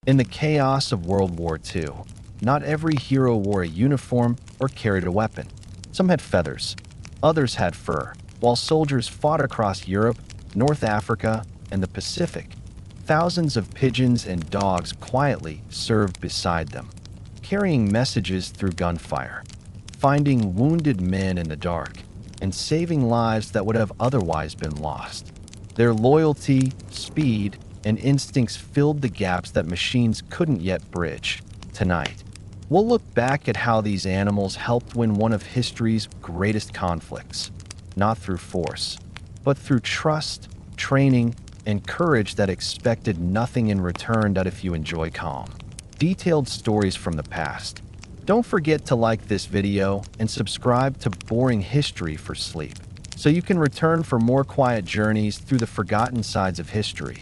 In the chaos of World War II, not every hero wore a uniform or carried a weapon. Some had feathers, others had fur. While soldiers fought across Europe, North Africa, and the Pacific, thousands of pigeons and dogs quietly served beside them, carrying messages through gunfire, finding wounded men in the dark, and saving lives that would have otherwise been lost. Their loyalty, speed, and instincts filled the gaps that machines couldn't yet bridge. Tonight, we'll look back at how these animals helped win one of history's greatest conflicts, not through force, but through trust, training, and courage that expected nothing in return but if you enjoy calm. Detailed stories from the past. Don't forget to like this video and subscribe to Boring History for Sleep, so you can return for more quiet journeys through the forgotten sides of history.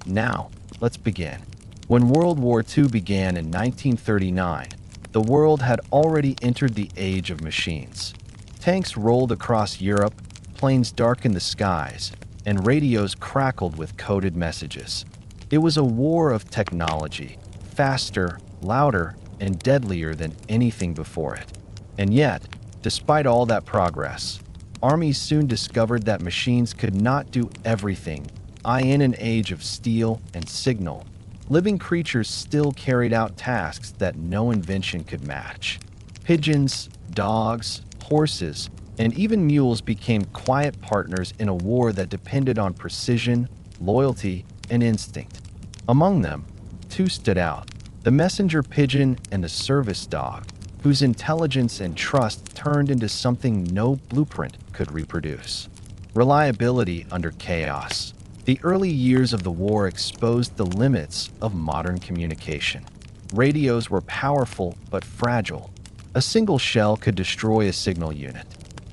Now, let's begin. When World War II began in 1939, the world had already entered the age of machines. Tanks rolled across Europe, planes darkened the skies, and radios crackled with coded messages. It was a war of technology, faster, louder, and deadlier than anything before it. And yet, despite all that progress, armies soon discovered that machines could not do everything. In an age of steel and signal, living creatures still carried out tasks that no invention could match. Pigeons, dogs, horses, and even mules became quiet partners in a war that depended on precision, loyalty, and instinct. Among them, two stood out: the messenger pigeon and the service dog, whose intelligence and trust turned into something no blueprint could reproduce. Reliability under chaos. The early years of the war exposed the limits of modern communication. Radios were powerful but fragile. A single shell could destroy a signal unit.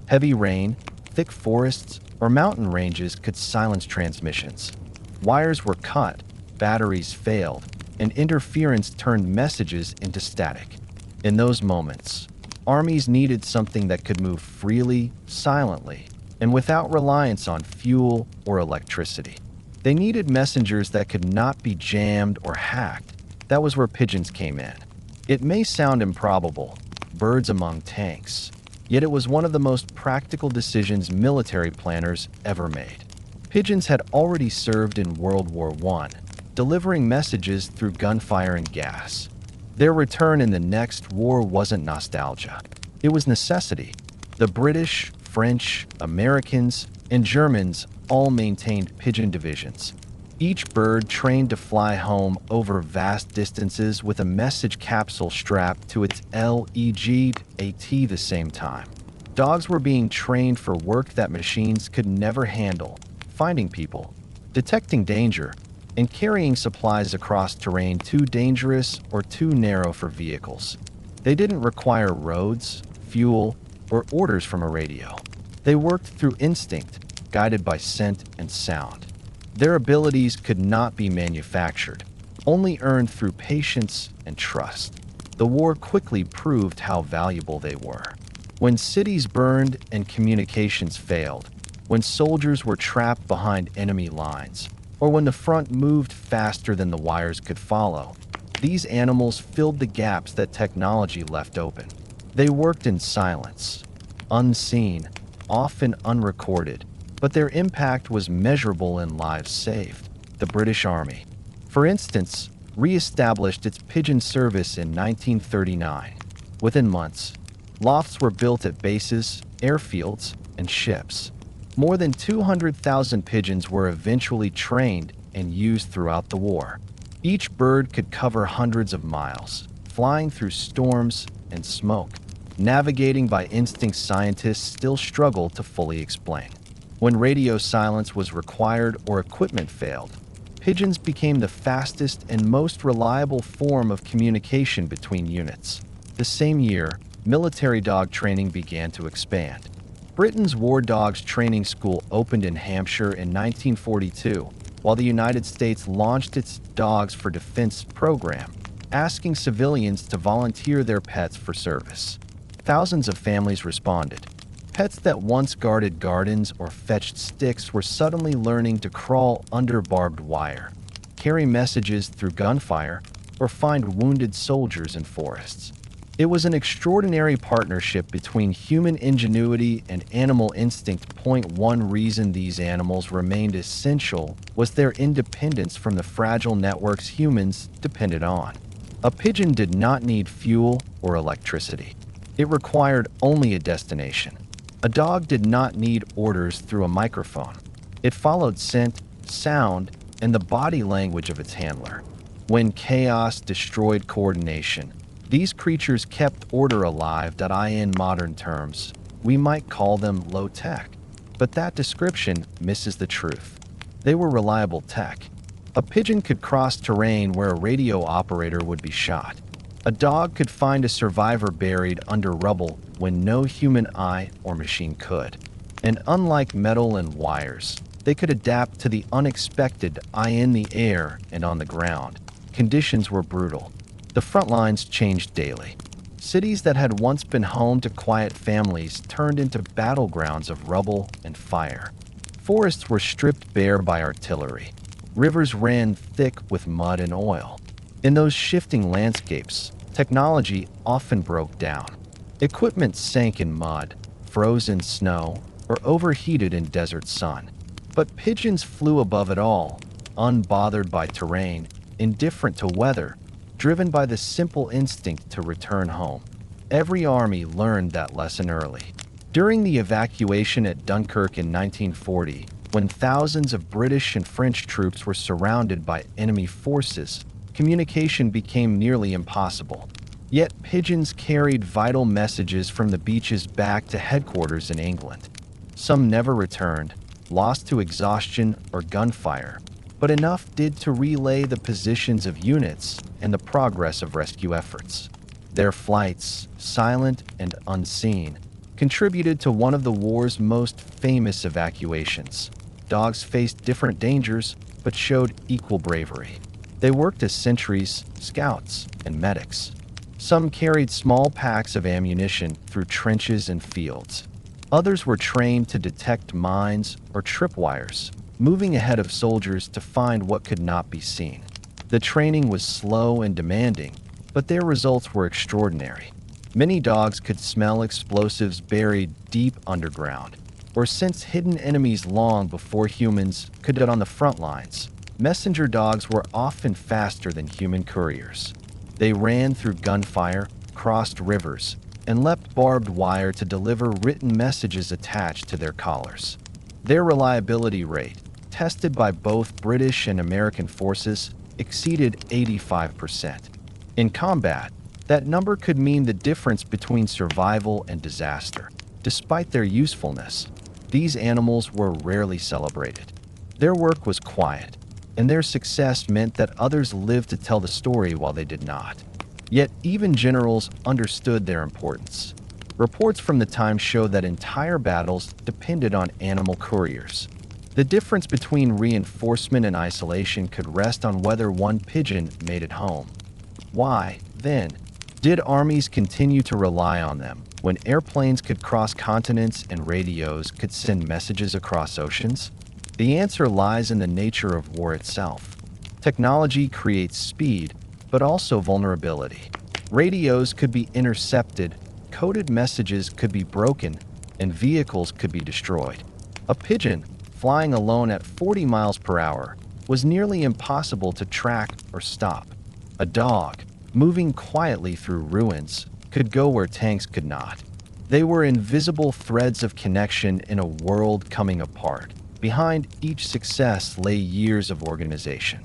Heavy rain, thick forests, or mountain ranges could silence transmissions. Wires were cut, batteries failed, and interference turned messages into static. In those moments, armies needed something that could move freely, silently, and without reliance on fuel or electricity. They needed messengers that could not be jammed or hacked. That was where pigeons came in. It may sound improbable, birds among tanks, yet it was one of the most practical decisions military planners ever made. Pigeons had already served in World War I, delivering messages through gunfire and gas. Their return in the next war wasn't nostalgia. It was necessity. The British, French, Americans, and Germans all maintained pigeon divisions, each bird trained to fly home over vast distances with a message capsule strapped to its leg at the same time. Dogs were being trained for work that machines could never handle: finding people, detecting danger, and carrying supplies across terrain too dangerous or too narrow for vehicles. They didn't require roads, fuel, or orders from a radio. They worked through instinct, guided by scent and sound. Their abilities could not be manufactured, only earned through patience and trust. The war quickly proved how valuable they were. When cities burned and communications failed, when soldiers were trapped behind enemy lines, or when the front moved faster than the wires could follow, these animals filled the gaps that technology left open. They worked in silence, unseen, often unrecorded, but their impact was measurable in lives saved. The British Army, for instance, re-established its pigeon service in 1939. Within months, lofts were built at bases, airfields, and ships. More than 200,000 pigeons were eventually trained and used throughout the war. Each bird could cover hundreds of miles, flying through storms and smoke, navigating by instinct scientists still struggle to fully explain. When radio silence was required or equipment failed, pigeons became the fastest and most reliable form of communication between units. The same year, military dog training began to expand. Britain's War Dogs Training School opened in Hampshire in 1942, while the United States launched its Dogs for Defense program, asking civilians to volunteer their pets for service. Thousands of families responded. Pets that once guarded gardens or fetched sticks were suddenly learning to crawl under barbed wire, carry messages through gunfire, or find wounded soldiers in forests. It was an extraordinary partnership between human ingenuity and animal instinct. One reason these animals remained essential was their independence from the fragile networks humans depended on. A pigeon did not need fuel or electricity. It required only a destination. A dog did not need orders through a microphone. It followed scent, sound, and the body language of its handler. When chaos destroyed coordination, these creatures kept order alive. In modern terms, we might call them low-tech, but that description misses the truth. They were reliable tech. A pigeon could cross terrain where a radio operator would be shot. A dog could find a survivor buried under rubble when no human eye or machine could. And unlike metal and wires, they could adapt to the unexpected. In the air and on the ground, conditions were brutal. The front lines changed daily. Cities that had once been home to quiet families turned into battlegrounds of rubble and fire. Forests were stripped bare by artillery. Rivers ran thick with mud and oil. In those shifting landscapes, technology often broke down. Equipment sank in mud, froze in snow, or overheated in desert sun. But pigeons flew above it all, unbothered by terrain, indifferent to weather, driven by the simple instinct to return home. Every army learned that lesson early. During the evacuation at Dunkirk in 1940, when thousands of British and French troops were surrounded by enemy forces, communication became nearly impossible. Yet pigeons carried vital messages from the beaches back to headquarters in England. Some never returned, lost to exhaustion or gunfire, but enough did to relay the positions of units and the progress of rescue efforts. Their flights, silent and unseen, contributed to one of the war's most famous evacuations. Dogs faced different dangers, but showed equal bravery. They worked as sentries, scouts, and medics. Some carried small packs of ammunition through trenches and fields. Others were trained to detect mines or tripwires, moving ahead of soldiers to find what could not be seen. The training was slow and demanding, but their results were extraordinary. Many dogs could smell explosives buried deep underground, or sense hidden enemies long before humans could get on the front lines. Messenger dogs were often faster than human couriers. They ran through gunfire, crossed rivers, and leapt barbed wire to deliver written messages attached to their collars. Their reliability rate, tested by both British and American forces, exceeded 85%. In combat, that number could mean the difference between survival and disaster. Despite their usefulness, these animals were rarely celebrated. Their work was quiet, and their success meant that others lived to tell the story while they did not. Yet even generals understood their importance. Reports from the time show that entire battles depended on animal couriers. The difference between reinforcement and isolation could rest on whether one pigeon made it home. Why, then, did armies continue to rely on them when airplanes could cross continents and radios could send messages across oceans? The answer lies in the nature of war itself. Technology creates speed, but also vulnerability. Radios could be intercepted, coded messages could be broken, and vehicles could be destroyed. A pigeon, flying alone at 40 miles per hour, was nearly impossible to track or stop. A dog, moving quietly through ruins, could go where tanks could not. They were invisible threads of connection in a world coming apart. Behind each success lay years of organization.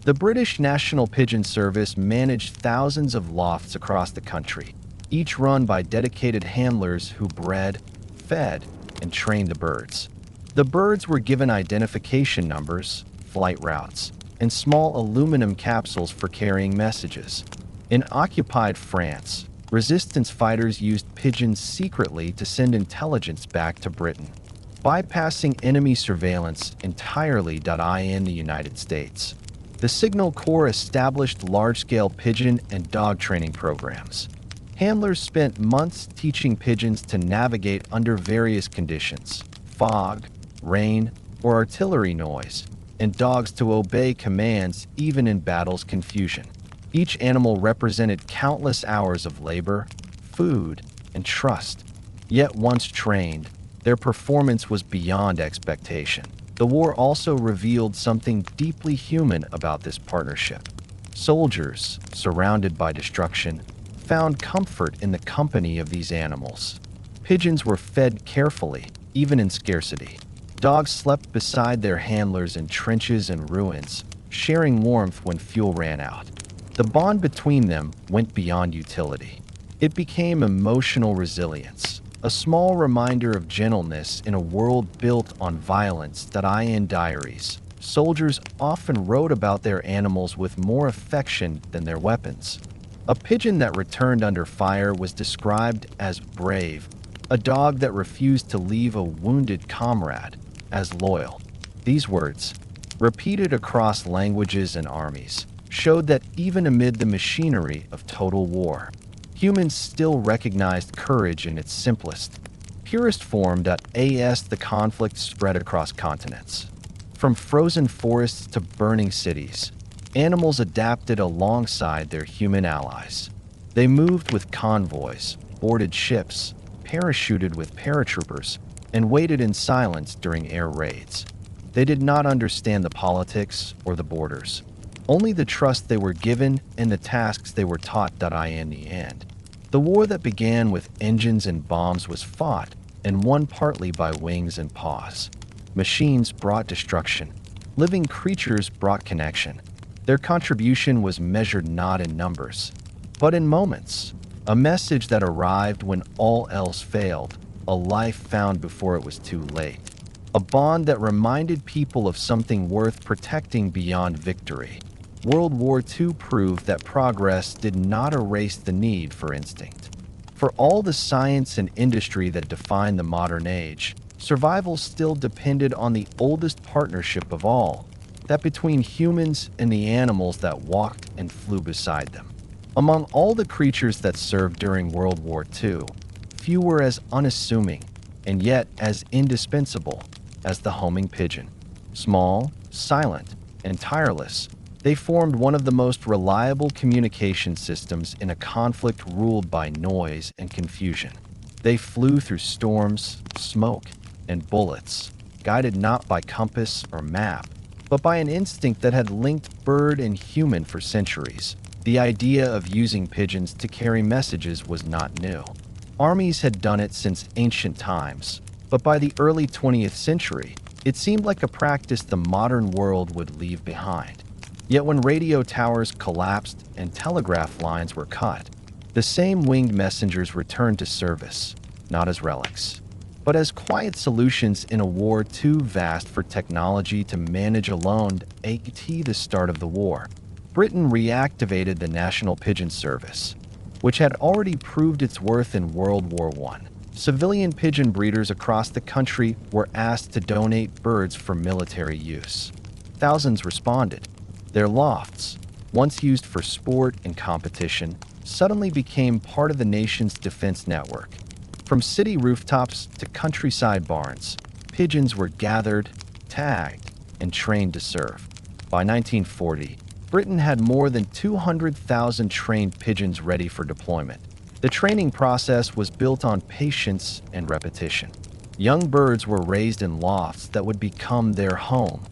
The British National Pigeon Service managed thousands of lofts across the country, each run by dedicated handlers who bred, fed, and trained the birds. The birds were given identification numbers, flight routes, and small aluminum capsules for carrying messages. In occupied France, resistance fighters used pigeons secretly to send intelligence back to Britain, bypassing enemy surveillance entirely. In the United States, the Signal Corps established large-scale pigeon and dog training programs. Handlers spent months teaching pigeons to navigate under various conditions: fog, rain, or artillery noise, and dogs to obey commands even in battle's confusion. Each animal represented countless hours of labor, food, and trust. Yet once trained, their performance was beyond expectation. The war also revealed something deeply human about this partnership. Soldiers, surrounded by destruction, found comfort in the company of these animals. Pigeons were fed carefully, even in scarcity. Dogs slept beside their handlers in trenches and ruins, sharing warmth when fuel ran out. The bond between them went beyond utility. It became emotional resilience, a small reminder of gentleness in a world built on violence. In diaries, soldiers often wrote about their animals with more affection than their weapons. A pigeon that returned under fire was described as brave, a dog that refused to leave a wounded comrade as loyal. These words, repeated across languages and armies, showed that even amid the machinery of total war, humans still recognized courage in its simplest, purest form. As the conflict spread across continents, from frozen forests to burning cities, animals adapted alongside their human allies. They moved with convoys, boarded ships, parachuted with paratroopers, and waited in silence during air raids. They did not understand the politics or the borders, only the trust they were given and the tasks they were taught. In the end, the war that began with engines and bombs was fought and won partly by wings and paws. Machines brought destruction. Living creatures brought connection. Their contribution was measured not in numbers, but in moments. A message that arrived when all else failed, a life found before it was too late. A bond that reminded people of something worth protecting beyond victory. World War II proved that progress did not erase the need for instinct. For all the science and industry that defined the modern age, survival still depended on the oldest partnership of all, that between humans and the animals that walked and flew beside them. Among all the creatures that served during World War II, few were as unassuming and yet as indispensable as the homing pigeon. Small, silent, and tireless, they formed one of the most reliable communication systems in a conflict ruled by noise and confusion. They flew through storms, smoke, and bullets, guided not by compass or map, but by an instinct that had linked bird and human for centuries. The idea of using pigeons to carry messages was not new. Armies had done it since ancient times, but by the early 20th century, it seemed like a practice the modern world would leave behind. Yet when radio towers collapsed and telegraph lines were cut, the same winged messengers returned to service, not as relics, but as quiet solutions in a war too vast for technology to manage alone. At the start of the war, Britain reactivated the National Pigeon Service, which had already proved its worth in World War I. Civilian pigeon breeders across the country were asked to donate birds for military use. Thousands responded. Their lofts, once used for sport and competition, suddenly became part of the nation's defense network. From city rooftops to countryside barns, pigeons were gathered, tagged, and trained to serve. By 1940, Britain had more than 200,000 trained pigeons ready for deployment. The training process was built on patience and repetition. Young birds were raised in lofts that would become their home.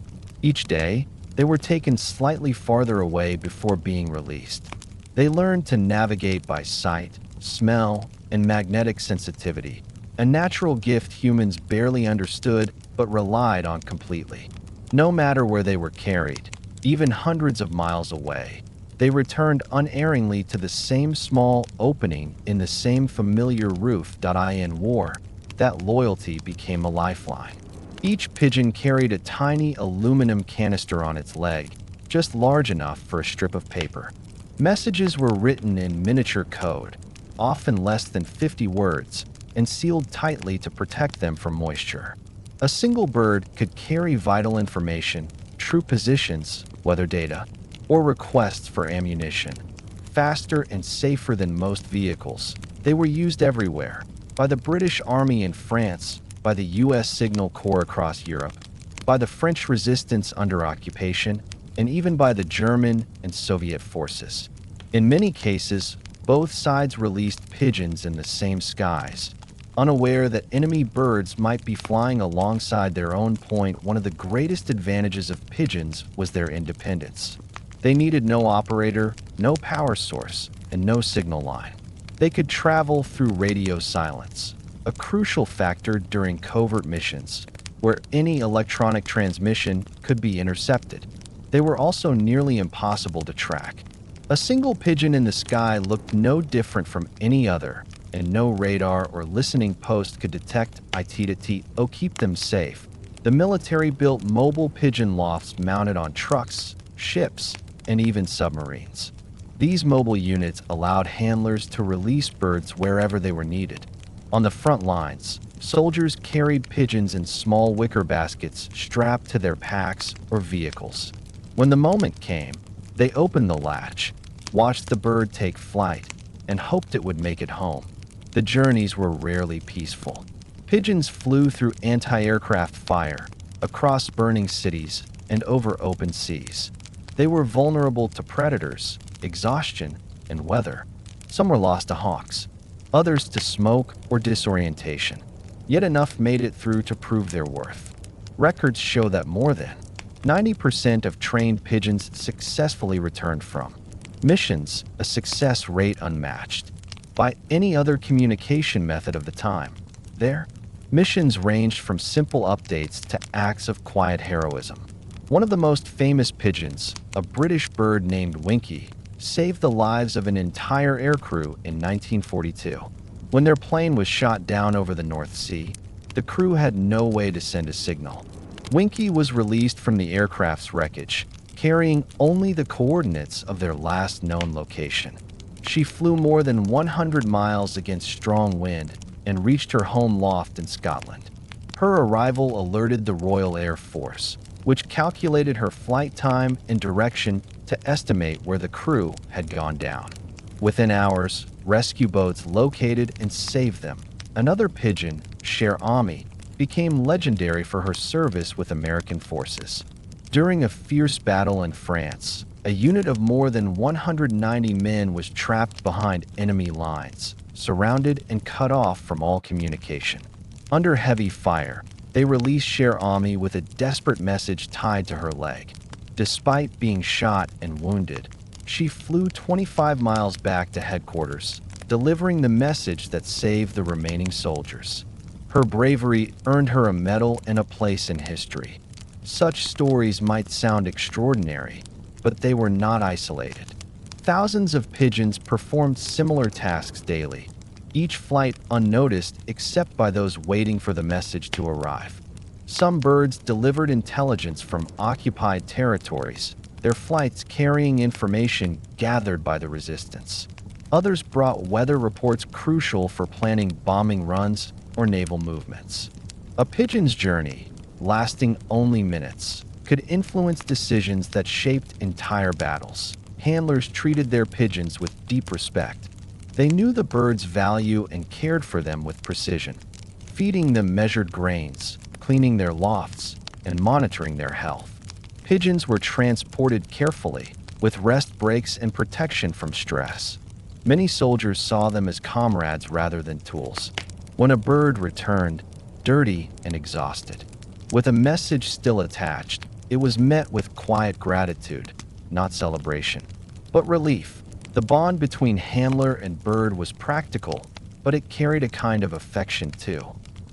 Each day, they were taken slightly farther away before being released. They learned to navigate by sight, smell, and magnetic sensitivity, a natural gift humans barely understood but relied on completely. No matter where they were carried, even hundreds of miles away, they returned unerringly to the same small opening in the same familiar roof. In war, that loyalty became a lifeline. Each pigeon carried a tiny aluminum canister on its leg, just large enough for a strip of paper. Messages were written in miniature code, often less than 50 words, and sealed tightly to protect them from moisture. A single bird could carry vital information, true positions, weather data, or requests for ammunition. Faster and safer than most vehicles, they were used everywhere, by the British Army in France, by the U.S. Signal Corps across Europe, by the French resistance under occupation, and even by the German and Soviet forces. In many cases, both sides released pigeons in the same skies, unaware that enemy birds might be flying alongside their own point. One of the greatest advantages of pigeons was their independence. They needed no operator, no power source, and no signal line. They could travel through radio silence, a crucial factor during covert missions, where any electronic transmission could be intercepted. They were also nearly impossible to track. A single pigeon in the sky looked no different from any other, and no radar or listening post could detect it or keep them safe. The military built mobile pigeon lofts mounted on trucks, ships, and even submarines. These mobile units allowed handlers to release birds wherever they were needed. On the front lines, soldiers carried pigeons in small wicker baskets strapped to their packs or vehicles. When the moment came, they opened the latch, watched the bird take flight, and hoped it would make it home. The journeys were rarely peaceful. Pigeons flew through anti-aircraft fire, across burning cities, and over open seas. They were vulnerable to predators, exhaustion, and weather. Some were lost to hawks, others to smoke or disorientation. Yet enough made it through to prove their worth. Records show that more than 90% of trained pigeons successfully returned from missions, a success rate unmatched by any other communication method of the time. Their missions ranged from simple updates to acts of quiet heroism. One of the most famous pigeons, a British bird named Winky, saved the lives of an entire aircrew in 1942. When their plane was shot down over the North Sea, the crew had no way to send a signal. Winky was released from the aircraft's wreckage, carrying only the coordinates of their last known location. She flew more than 100 miles against strong wind and reached her home loft in Scotland. Her arrival alerted the Royal Air Force, which calculated her flight time and direction to estimate where the crew had gone down. Within hours, rescue boats located and saved them. Another pigeon, Cher Ami, became legendary for her service with American forces. During a fierce battle in France, a unit of more than 190 men was trapped behind enemy lines, surrounded and cut off from all communication. Under heavy fire, they released Cher Ami with a desperate message tied to her leg. Despite being shot and wounded, she flew 25 miles back to headquarters, delivering the message that saved the remaining soldiers. Her bravery earned her a medal and a place in history. Such stories might sound extraordinary, but they were not isolated. Thousands of pigeons performed similar tasks daily, each flight unnoticed except by those waiting for the message to arrive. Some birds delivered intelligence from occupied territories, their flights carrying information gathered by the resistance. Others brought weather reports crucial for planning bombing runs or naval movements. A pigeon's journey, lasting only minutes, could influence decisions that shaped entire battles. Handlers treated their pigeons with deep respect. They knew the birds' value and cared for them with precision, feeding them measured grains, cleaning their lofts, and monitoring their health. Pigeons were transported carefully, with rest breaks and protection from stress. Many soldiers saw them as comrades rather than tools. When a bird returned, dirty and exhausted, with a message still attached, it was met with quiet gratitude, not celebration, but relief. The bond between handler and bird was practical, but it carried a kind of affection too.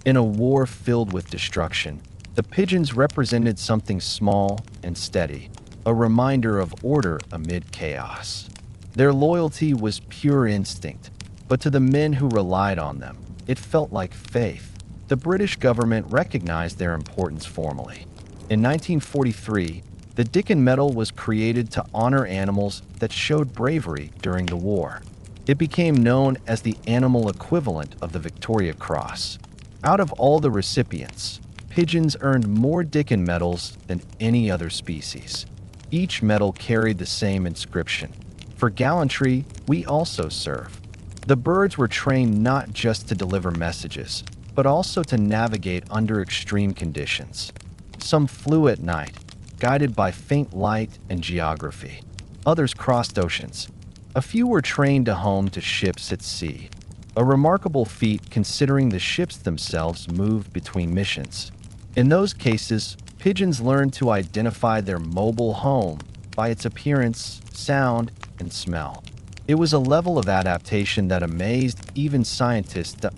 In a war filled with destruction, the pigeons represented something small and steady, a reminder of order amid chaos. Their loyalty was pure instinct, but to the men who relied on them, it felt like faith. The British government recognized their importance formally. In 1943, the Dickon Medal was created to honor animals that showed bravery during the war. It became known as the animal equivalent of the Victoria Cross. Out of all the recipients, pigeons earned more Dickon Medals than any other species. Each medal carried the same inscription: "For gallantry, we also serve." The birds were trained not just to deliver messages, but also to navigate under extreme conditions. Some flew at night, guided by faint light and geography. Others crossed oceans, A few were trained to home to ships at sea, a remarkable feat considering the ships themselves moved between missions. In those cases, pigeons learned to identify their mobile home by its appearance, sound, and smell. It was a level of adaptation that amazed even scientists that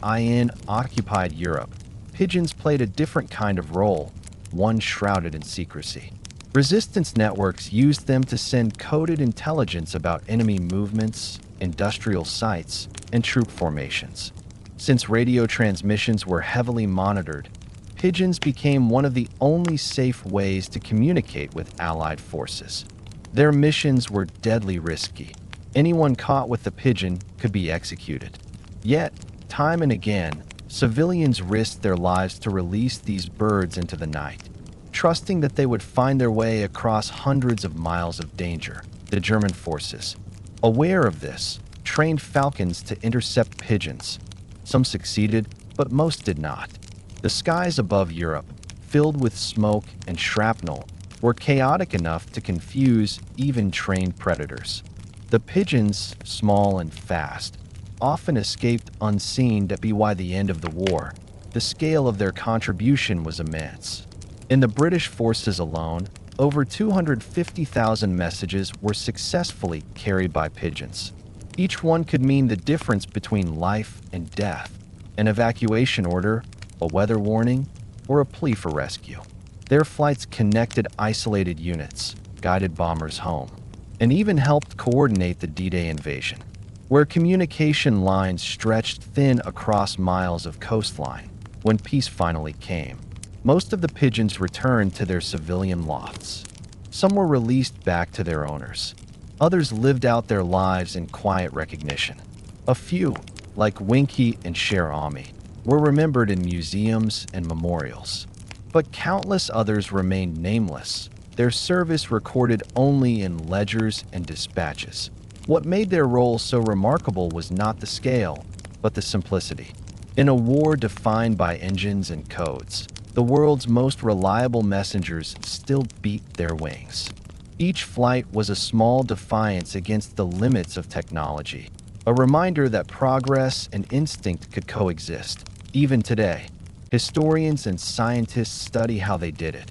occupied Europe. Pigeons played a different kind of role, one shrouded in secrecy. Resistance networks used them to send coded intelligence about enemy movements, industrial sites, and troop formations. Since radio transmissions were heavily monitored, pigeons became one of the only safe ways to communicate with Allied forces. Their missions were deadly risky. Anyone caught with the pigeon could be executed. Yet, time and again, civilians risked their lives to release these birds into the night, trusting that they would find their way across hundreds of miles of danger. The German forces, aware of this, trained falcons to intercept pigeons. Some succeeded, but most did not. The skies above Europe, filled with smoke and shrapnel, were chaotic enough to confuse even trained predators. The pigeons, small and fast, often escaped unseen. That be why the end of the war. The scale of their contribution was immense. In the British forces alone, over 250,000 messages were successfully carried by pigeons. Each one could mean the difference between life and death, an evacuation order, a weather warning, or a plea for rescue. Their flights connected isolated units, guided bombers home, and even helped coordinate the D-Day invasion, where communication lines stretched thin across miles of coastline. When peace finally came, most of the pigeons returned to their civilian lofts. Some were released back to their owners. Others lived out their lives in quiet recognition. A few, like Winky and Cher Ami, were remembered in museums and memorials. But countless others remained nameless, their service recorded only in ledgers and dispatches. What made their role so remarkable was not the scale, but the simplicity. In a war defined by engines and codes, the world's most reliable messengers still beat their wings. Each flight was a small defiance against the limits of technology, a reminder that progress and instinct could coexist. Even today, historians and scientists study how they did it,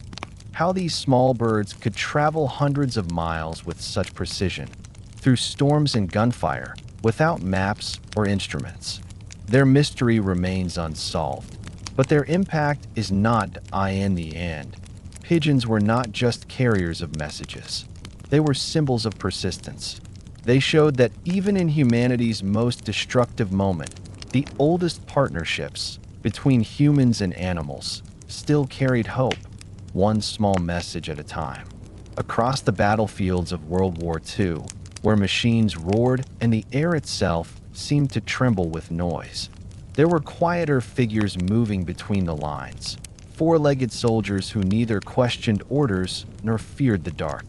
how these small birds could travel hundreds of miles with such precision, through storms and gunfire, without maps or instruments. Their mystery remains unsolved, but their impact is not in the end. Pigeons were not just carriers of messages. They were symbols of persistence. They showed that even in humanity's most destructive moment, the oldest partnerships between humans and animals still carried hope, one small message at a time. Across the battlefields of World War II, where machines roared and the air itself seemed to tremble with noise, there were quieter figures moving between the lines, four-legged soldiers who neither questioned orders nor feared the dark.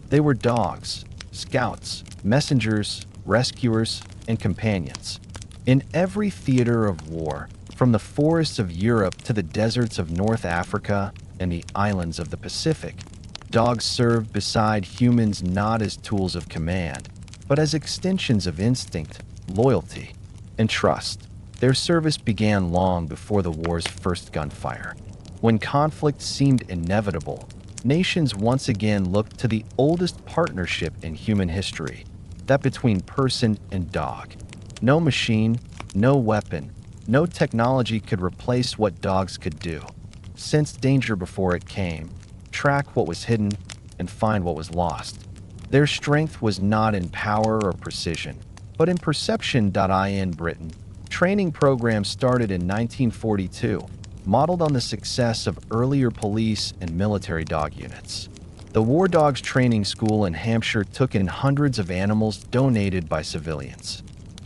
They were dogs, scouts, messengers, rescuers, and companions. In every theater of war, from the forests of Europe to the deserts of North Africa and the islands of the Pacific, dogs served beside humans not as tools of command, but as extensions of instinct, loyalty, and trust. Their service began long before the war's first gunfire. When conflict seemed inevitable, nations once again looked to the oldest partnership in human history, that between person and dog. No machine, no weapon, no technology could replace what dogs could do. Sense danger before it came, track what was hidden, and find what was lost. Their strength was not in power or precision, but in perception. In Britain, training programs started in 1942, modeled on the success of earlier police and military dog units. The War Dogs Training School in Hampshire took in hundreds of animals donated by civilians.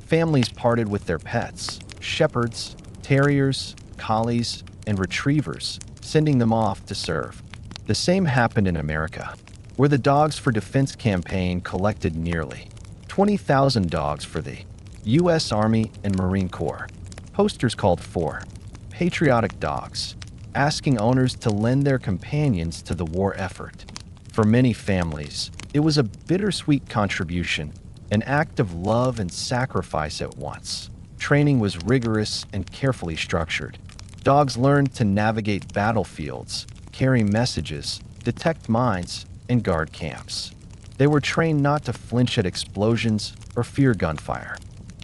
Families parted with their pets, shepherds, terriers, collies, and retrievers, sending them off to serve. The same happened in America, where the Dogs for Defense campaign collected nearly 20,000 dogs for the U.S. Army and Marine Corps. Posters called for patriotic dogs, asking owners to lend their companions to the war effort. For many families, it was a bittersweet contribution, an act of love and sacrifice at once. Training was rigorous and carefully structured. Dogs learned to navigate battlefields, carry messages, detect mines, and guard camps. They were trained not to flinch at explosions or fear gunfire.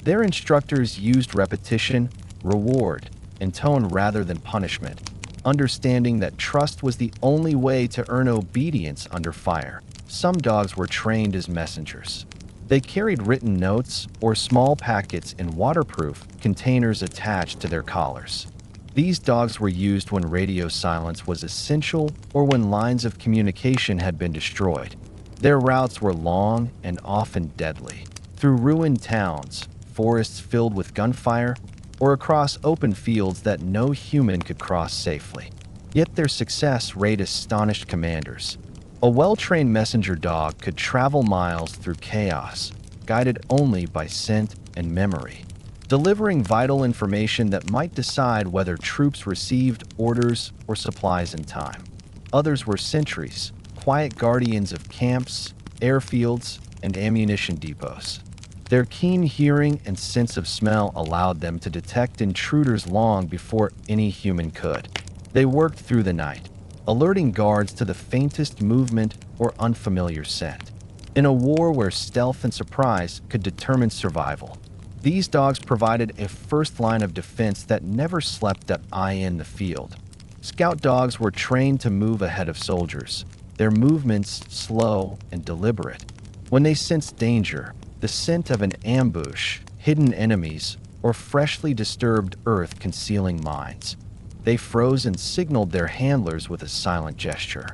Their instructors used repetition, reward, and tone rather than punishment, understanding that trust was the only way to earn obedience under fire. Some dogs were trained as messengers. They carried written notes or small packets in waterproof containers attached to their collars. These dogs were used when radio silence was essential or when lines of communication had been destroyed. Their routes were long and often deadly, through ruined towns, forests filled with gunfire, or across open fields that no human could cross safely. Yet their success rate astonished commanders. A well-trained messenger dog could travel miles through chaos, guided only by scent and memory, delivering vital information that might decide whether troops received orders or supplies in time. Others were sentries, quiet guardians of camps, airfields, and ammunition depots. Their keen hearing and sense of smell allowed them to detect intruders long before any human could. They worked through the night, alerting guards to the faintest movement or unfamiliar scent. In a war where stealth and surprise could determine survival, these dogs provided a first line of defense that never slept an eye in the field. Scout dogs were trained to move ahead of soldiers, their movements slow and deliberate. When they sensed danger, the scent of an ambush, hidden enemies, or freshly disturbed earth concealing mines, they froze and signaled their handlers with a silent gesture.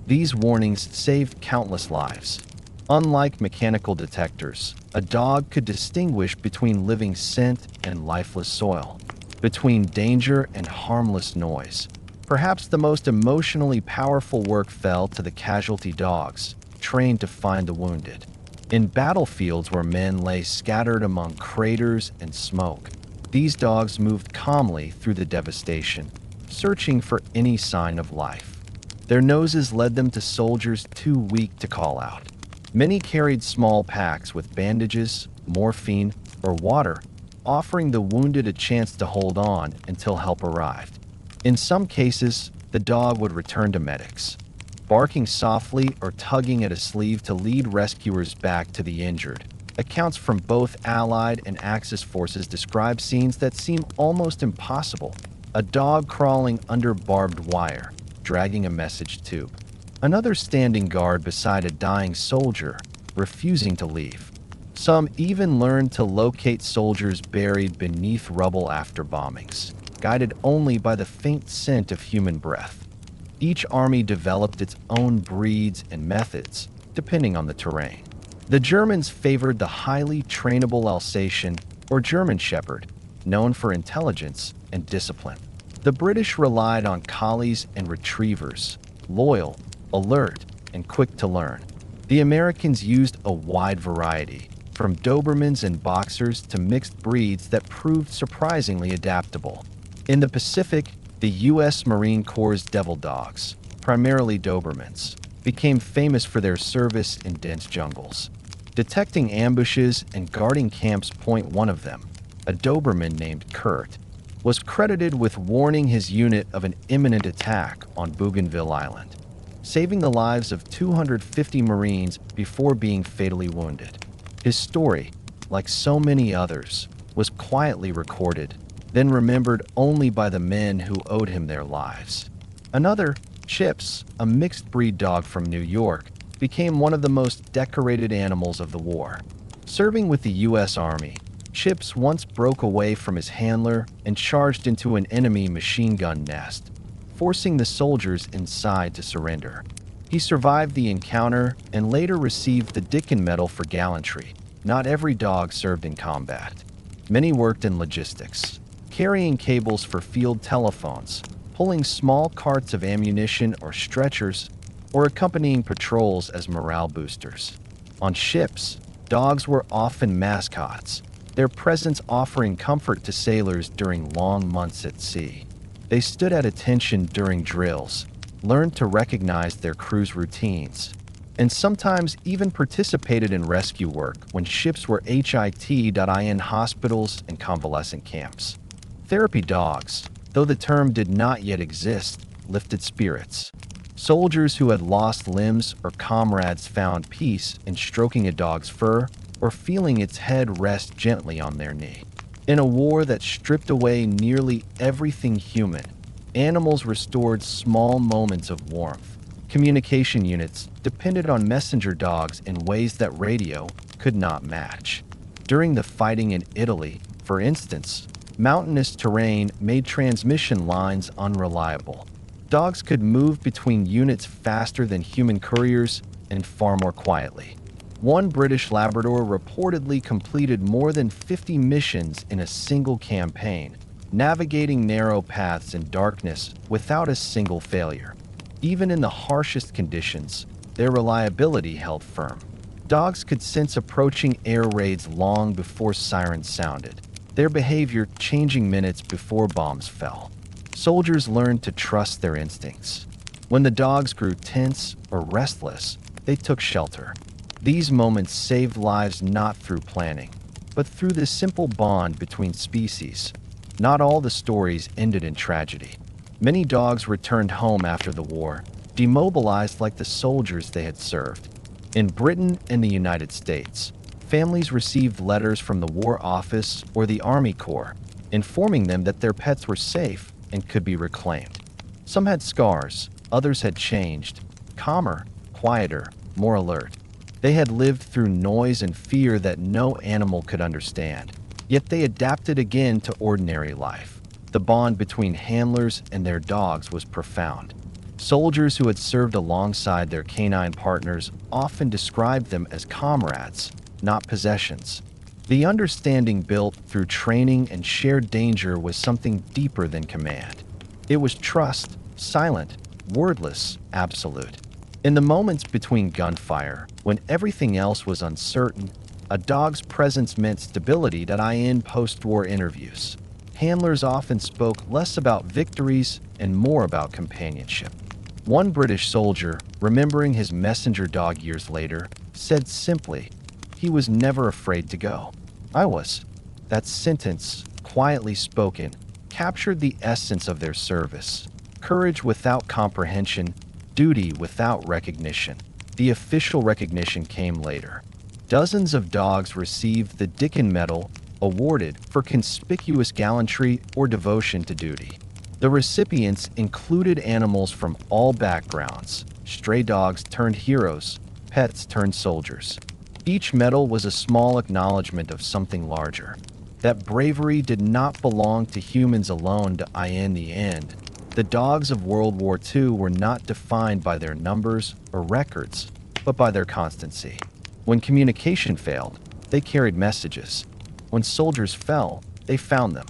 These warnings saved countless lives. Unlike mechanical detectors, a dog could distinguish between living scent and lifeless soil, between danger and harmless noise. Perhaps the most emotionally powerful work fell to the casualty dogs, trained to find the wounded. In battlefields where men lay scattered among craters and smoke, these dogs moved calmly through the devastation, searching for any sign of life. Their noses led them to soldiers too weak to call out. Many carried small packs with bandages, morphine, or water, offering the wounded a chance to hold on until help arrived. In some cases, the dog would return to medics, barking softly or tugging at a sleeve to lead rescuers back to the injured. Accounts from both Allied and Axis forces describe scenes that seem almost impossible. A dog crawling under barbed wire, dragging a message tube. Another standing guard beside a dying soldier, refusing to leave. Some even learned to locate soldiers buried beneath rubble after bombings, guided only by the faint scent of human breath. Each army developed its own breeds and methods, depending on the terrain. The Germans favored the highly trainable Alsatian or German Shepherd, known for intelligence and discipline. The British relied on collies and retrievers, loyal, alert, and quick to learn. The Americans used a wide variety, from Dobermans and Boxers to mixed breeds that proved surprisingly adaptable. In the Pacific, the U.S. Marine Corps' Devil Dogs, primarily Dobermans, became famous for their service in dense jungles. Detecting ambushes and guarding camps. One of them, a Doberman named Kurt, was credited with warning his unit of an imminent attack on Bougainville Island, saving the lives of 250 Marines before being fatally wounded. His story, like so many others, was quietly recorded, then remembered only by the men who owed him their lives. Another, Chips, a mixed-breed dog from New York, became one of the most decorated animals of the war. Serving with the U.S. Army, Chips once broke away from his handler and charged into an enemy machine gun nest, forcing the soldiers inside to surrender. He survived the encounter and later received the Dickin Medal for gallantry. Not every dog served in combat. Many worked in logistics, carrying cables for field telephones, pulling small carts of ammunition or stretchers, or accompanying patrols as morale boosters. On ships, dogs were often mascots, their presence offering comfort to sailors during long months at sea. They stood at attention during drills, learned to recognize their crew's routines, and sometimes even participated in rescue work when ships were HIT.in hospitals and convalescent camps. Therapy dogs, though the term did not yet exist, lifted spirits. Soldiers who had lost limbs or comrades found peace in stroking a dog's fur or feeling its head rest gently on their knee. In a war that stripped away nearly everything human, animals restored small moments of warmth. Communication units depended on messenger dogs in ways that radio could not match. During the fighting in Italy, for instance, mountainous terrain made transmission lines unreliable. Dogs could move between units faster than human couriers and far more quietly. One British Labrador reportedly completed more than 50 missions in a single campaign, navigating narrow paths in darkness without a single failure. Even in the harshest conditions, their reliability held firm. Dogs could sense approaching air raids long before sirens sounded, their behavior changing minutes before bombs fell. Soldiers learned to trust their instincts. When the dogs grew tense or restless, they took shelter. These moments saved lives not through planning, but through the simple bond between species. Not all the stories ended in tragedy. Many dogs returned home after the war, demobilized like the soldiers they had served. In Britain and the United States, families received letters from the War Office or the Army Corps, informing them that their pets were safe and could be reclaimed. Some had scars, others had changed, calmer, quieter, more alert. They had lived through noise and fear that no animal could understand, yet they adapted again to ordinary life. The bond between handlers and their dogs was profound. Soldiers who had served alongside their canine partners often described them as comrades, not possessions. The understanding built through training and shared danger was something deeper than command. It was trust, silent, wordless, absolute. In the moments between gunfire, when everything else was uncertain, a dog's presence meant stability. In post-war interviews, handlers often spoke less about victories and more about companionship. One British soldier, remembering his messenger dog years later, said simply, "He was never afraid to go. I was." That sentence, quietly spoken, captured the essence of their service. Courage without comprehension, duty without recognition. The official recognition came later. Dozens of dogs received the Dickin Medal, awarded for conspicuous gallantry or devotion to duty. The recipients included animals from all backgrounds. Stray dogs turned heroes, pets turned soldiers. Each medal was a small acknowledgement of something larger. That bravery did not belong to humans alone. In the end, the dogs of World War II were not defined by their numbers or records, but by their constancy. When communication failed, they carried messages. When soldiers fell, they found them.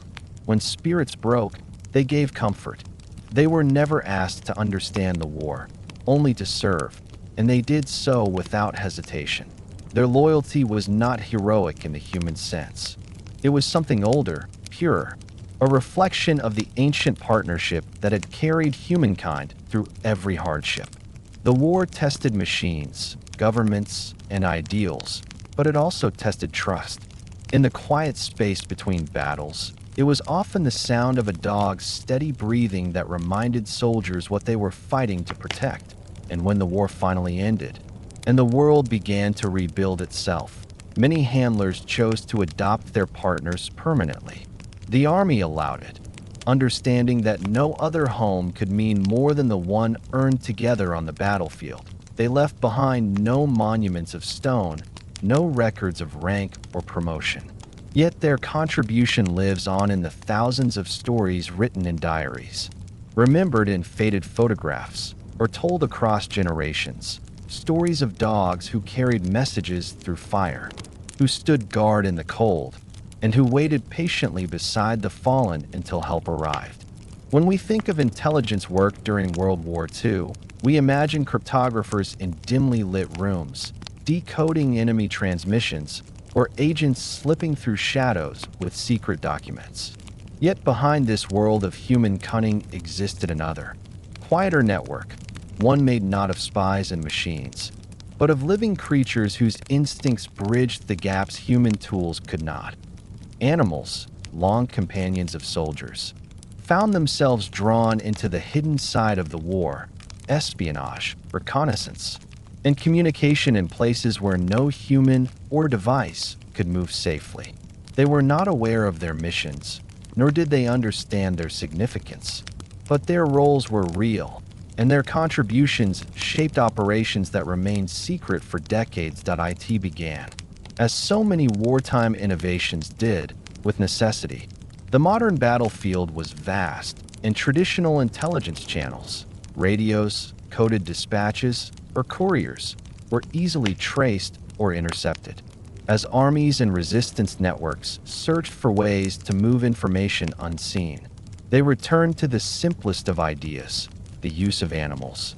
When spirits broke, they gave comfort. They were never asked to understand the war, only to serve, and they did so without hesitation. Their loyalty was not heroic in the human sense. It was something older, purer, a reflection of the ancient partnership that had carried humankind through every hardship. The war tested machines, governments, and ideals, but it also tested trust. In the quiet space between battles, it was often the sound of a dog's steady breathing that reminded soldiers what they were fighting to protect. And when the war finally ended, and the world began to rebuild itself, many handlers chose to adopt their partners permanently. The Army allowed it, understanding that no other home could mean more than the one earned together on the battlefield. They left behind no monuments of stone, no records of rank or promotion. Yet their contribution lives on in the thousands of stories written in diaries, remembered in faded photographs, or told across generations. Stories of dogs who carried messages through fire, who stood guard in the cold, and who waited patiently beside the fallen until help arrived. When we think of intelligence work during World War II, we imagine cryptographers in dimly lit rooms, decoding enemy transmissions, or agents slipping through shadows with secret documents. Yet behind this world of human cunning existed another, quieter network, one made not of spies and machines, but of living creatures whose instincts bridged the gaps human tools could not. Animals, long companions of soldiers, found themselves drawn into the hidden side of the war, espionage, reconnaissance, and communication in places where no human or device could move safely. They were not aware of their missions, nor did they understand their significance, but their roles were real, and their contributions shaped operations that remained secret for decades. It began, as so many wartime innovations did, with necessity. The modern battlefield was vast, and traditional intelligence channels, radios, coded dispatches, or couriers, were easily traced or intercepted. As armies and resistance networks searched for ways to move information unseen, they returned to the simplest of ideas, the use of animals,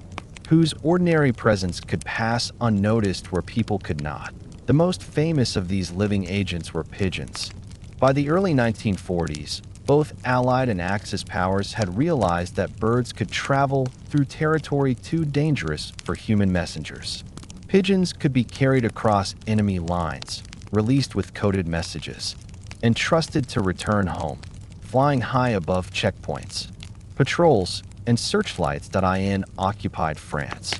whose ordinary presence could pass unnoticed where people could not. The most famous of these living agents were pigeons. By the early 1940s, both Allied and Axis powers had realized that birds could travel through territory too dangerous for human messengers. Pigeons could be carried across enemy lines, released with coded messages, and trusted to return home, flying high above checkpoints. Patrols and searchlights. In occupied France,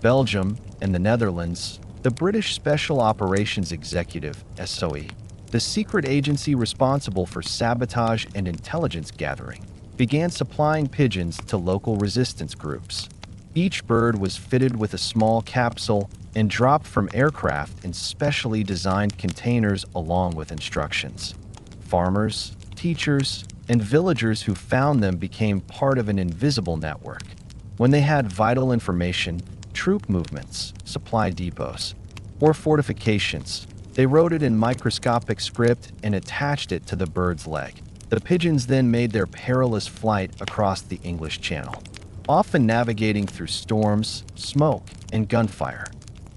Belgium, and the Netherlands, the British Special Operations Executive, SOE, the secret agency responsible for sabotage and intelligence gathering, began supplying pigeons to local resistance groups. Each bird was fitted with a small capsule and dropped from aircraft in specially designed containers along with instructions. Farmers, teachers, and villagers who found them became part of an invisible network. When they had vital information, troop movements, supply depots, or fortifications, they wrote it in microscopic script and attached it to the bird's leg. The pigeons then made their perilous flight across the English Channel, often navigating through storms, smoke, and gunfire.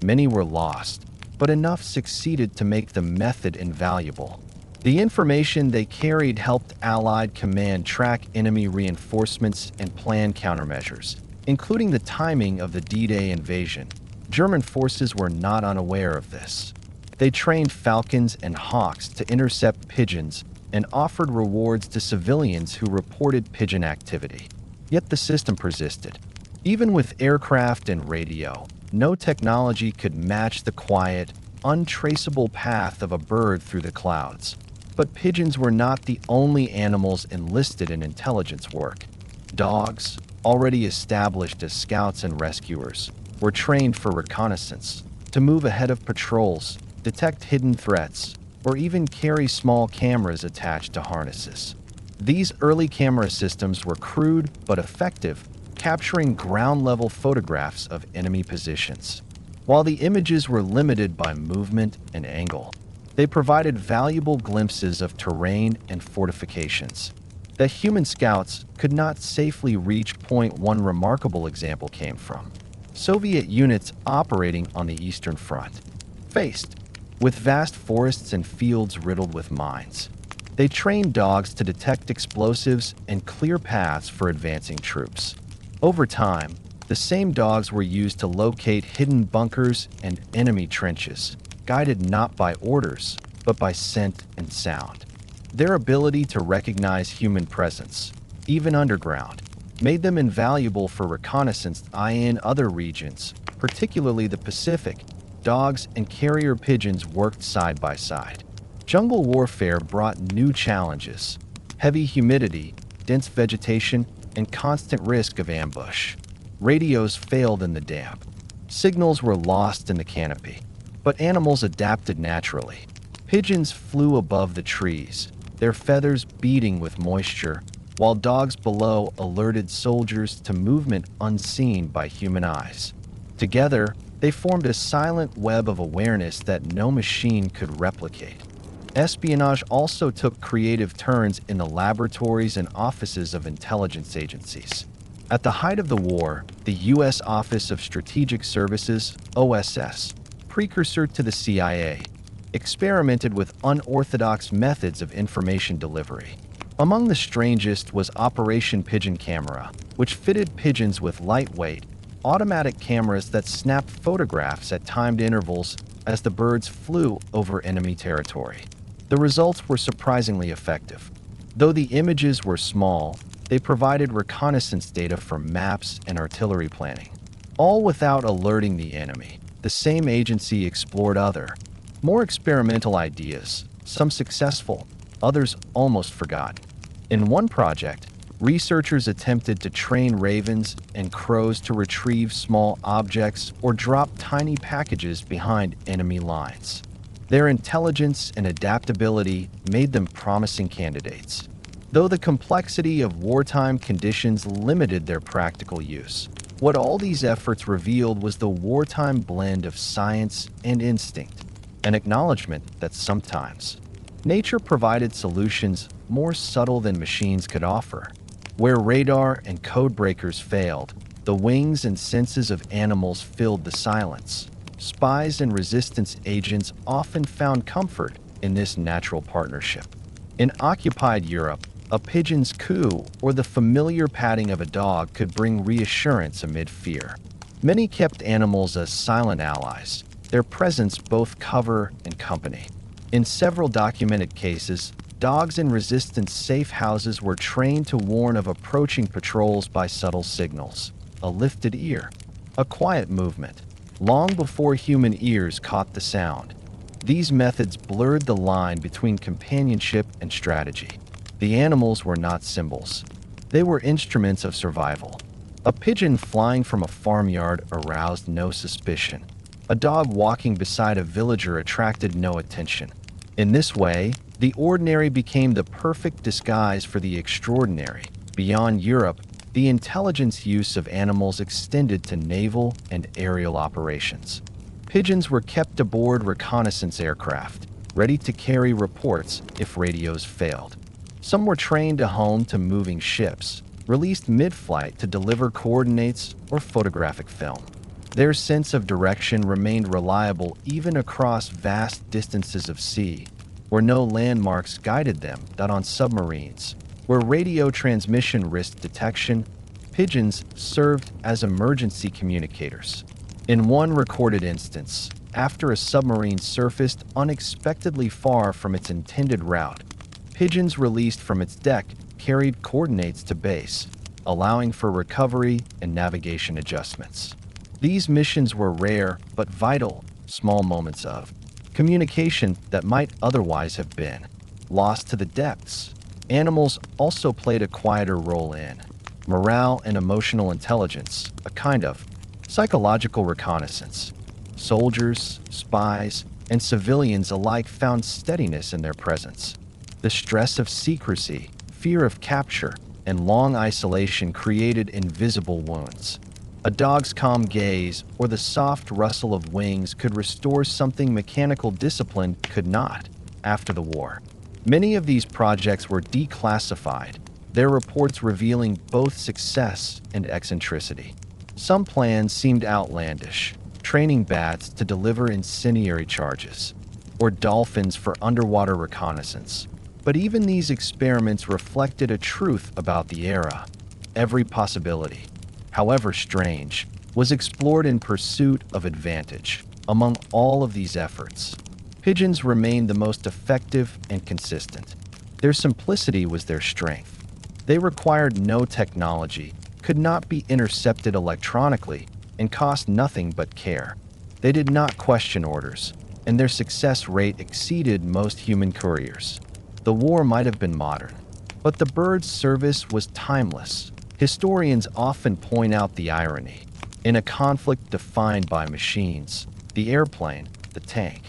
Many were lost, but enough succeeded to make the method invaluable. The information they carried helped Allied command track enemy reinforcements and plan countermeasures, including the timing of the D-Day invasion. German forces were not unaware of this. They trained falcons and hawks to intercept pigeons and offered rewards to civilians who reported pigeon activity. Yet the system persisted. Even with aircraft and radio, no technology could match the quiet, untraceable path of a bird through the clouds. But pigeons were not the only animals enlisted in intelligence work. Dogs, already established as scouts and rescuers, were trained for reconnaissance, to move ahead of patrols, detect hidden threats, or even carry small cameras attached to harnesses. These early camera systems were crude but effective, capturing ground-level photographs of enemy positions. While the images were limited by movement and angle, they provided valuable glimpses of terrain and fortifications that human scouts could not safely reach. One remarkable example came from Soviet units operating on the Eastern Front. Faced with vast forests and fields riddled with mines, they trained dogs to detect explosives and clear paths for advancing troops. Over time, the same dogs were used to locate hidden bunkers and enemy trenches, guided not by orders, but by scent and sound. Their ability to recognize human presence, even underground, made them invaluable for reconnaissance in other regions, particularly the Pacific. Dogs and carrier pigeons worked side by side. Jungle warfare brought new challenges: heavy humidity, dense vegetation, and constant risk of ambush. Radios failed in the damp. Signals were lost in the canopy. But animals adapted naturally. Pigeons flew above the trees, their feathers beating with moisture, while dogs below alerted soldiers to movement unseen by human eyes. Together, they formed a silent web of awareness that no machine could replicate. Espionage also took creative turns in the laboratories and offices of intelligence agencies. At the height of the war, the U.S. Office of Strategic Services, OSS, precursor to the CIA, experimented with unorthodox methods of information delivery. Among the strangest was Operation Pigeon Camera, which fitted pigeons with lightweight, automatic cameras that snapped photographs at timed intervals as the birds flew over enemy territory. The results were surprisingly effective. Though the images were small, they provided reconnaissance data from maps and artillery planning, all without alerting the enemy. The same agency explored other, more experimental ideas, some successful, others almost forgotten. In one project, researchers attempted to train ravens and crows to retrieve small objects or drop tiny packages behind enemy lines. Their intelligence and adaptability made them promising candidates, though the complexity of wartime conditions limited their practical use. What all these efforts revealed was the wartime blend of science and instinct, an acknowledgement that sometimes nature provided solutions more subtle than machines could offer. Where radar and code breakers failed, the wings and senses of animals filled the silence. Spies and resistance agents often found comfort in this natural partnership. In occupied Europe, a pigeon's coo or the familiar patting of a dog could bring reassurance amid fear. Many kept animals as silent allies, their presence both cover and company. In several documented cases, dogs in resistance safe houses were trained to warn of approaching patrols by subtle signals, a lifted ear, a quiet movement, long before human ears caught the sound. These methods blurred the line between companionship and strategy. The animals were not symbols. They were instruments of survival. A pigeon flying from a farmyard aroused no suspicion. A dog walking beside a villager attracted no attention. In this way, the ordinary became the perfect disguise for the extraordinary. Beyond Europe, the intelligence use of animals extended to naval and aerial operations. Pigeons were kept aboard reconnaissance aircraft, ready to carry reports if radios failed. Some were trained to home to moving ships, released mid-flight to deliver coordinates or photographic film. Their sense of direction remained reliable even across vast distances of sea, where no landmarks guided them. On submarines, where radio transmission risked detection, pigeons served as emergency communicators. In one recorded instance, after a submarine surfaced unexpectedly far from its intended route, pigeons released from its deck carried coordinates to base, allowing for recovery and navigation adjustments. These missions were rare but vital, small moments of communication that might otherwise have been lost to the depths. Animals also played a quieter role in morale and emotional intelligence, a kind of psychological reconnaissance. Soldiers, spies, and civilians alike found steadiness in their presence. The stress of secrecy, fear of capture, and long isolation created invisible wounds. A dog's calm gaze or the soft rustle of wings could restore something mechanical discipline could not. After the war, many of these projects were declassified, their reports revealing both success and eccentricity. Some plans seemed outlandish, training bats to deliver incendiary charges, or dolphins for underwater reconnaissance. But even these experiments reflected a truth about the era. Every possibility, however strange, was explored in pursuit of advantage. Among all of these efforts, pigeons remained the most effective and consistent. Their simplicity was their strength. They required no technology, could not be intercepted electronically, and cost nothing but care. They did not question orders, and their success rate exceeded most human couriers. The war might have been modern, but the bird's service was timeless. Historians often point out the irony. In a conflict defined by machines, the airplane, the tank,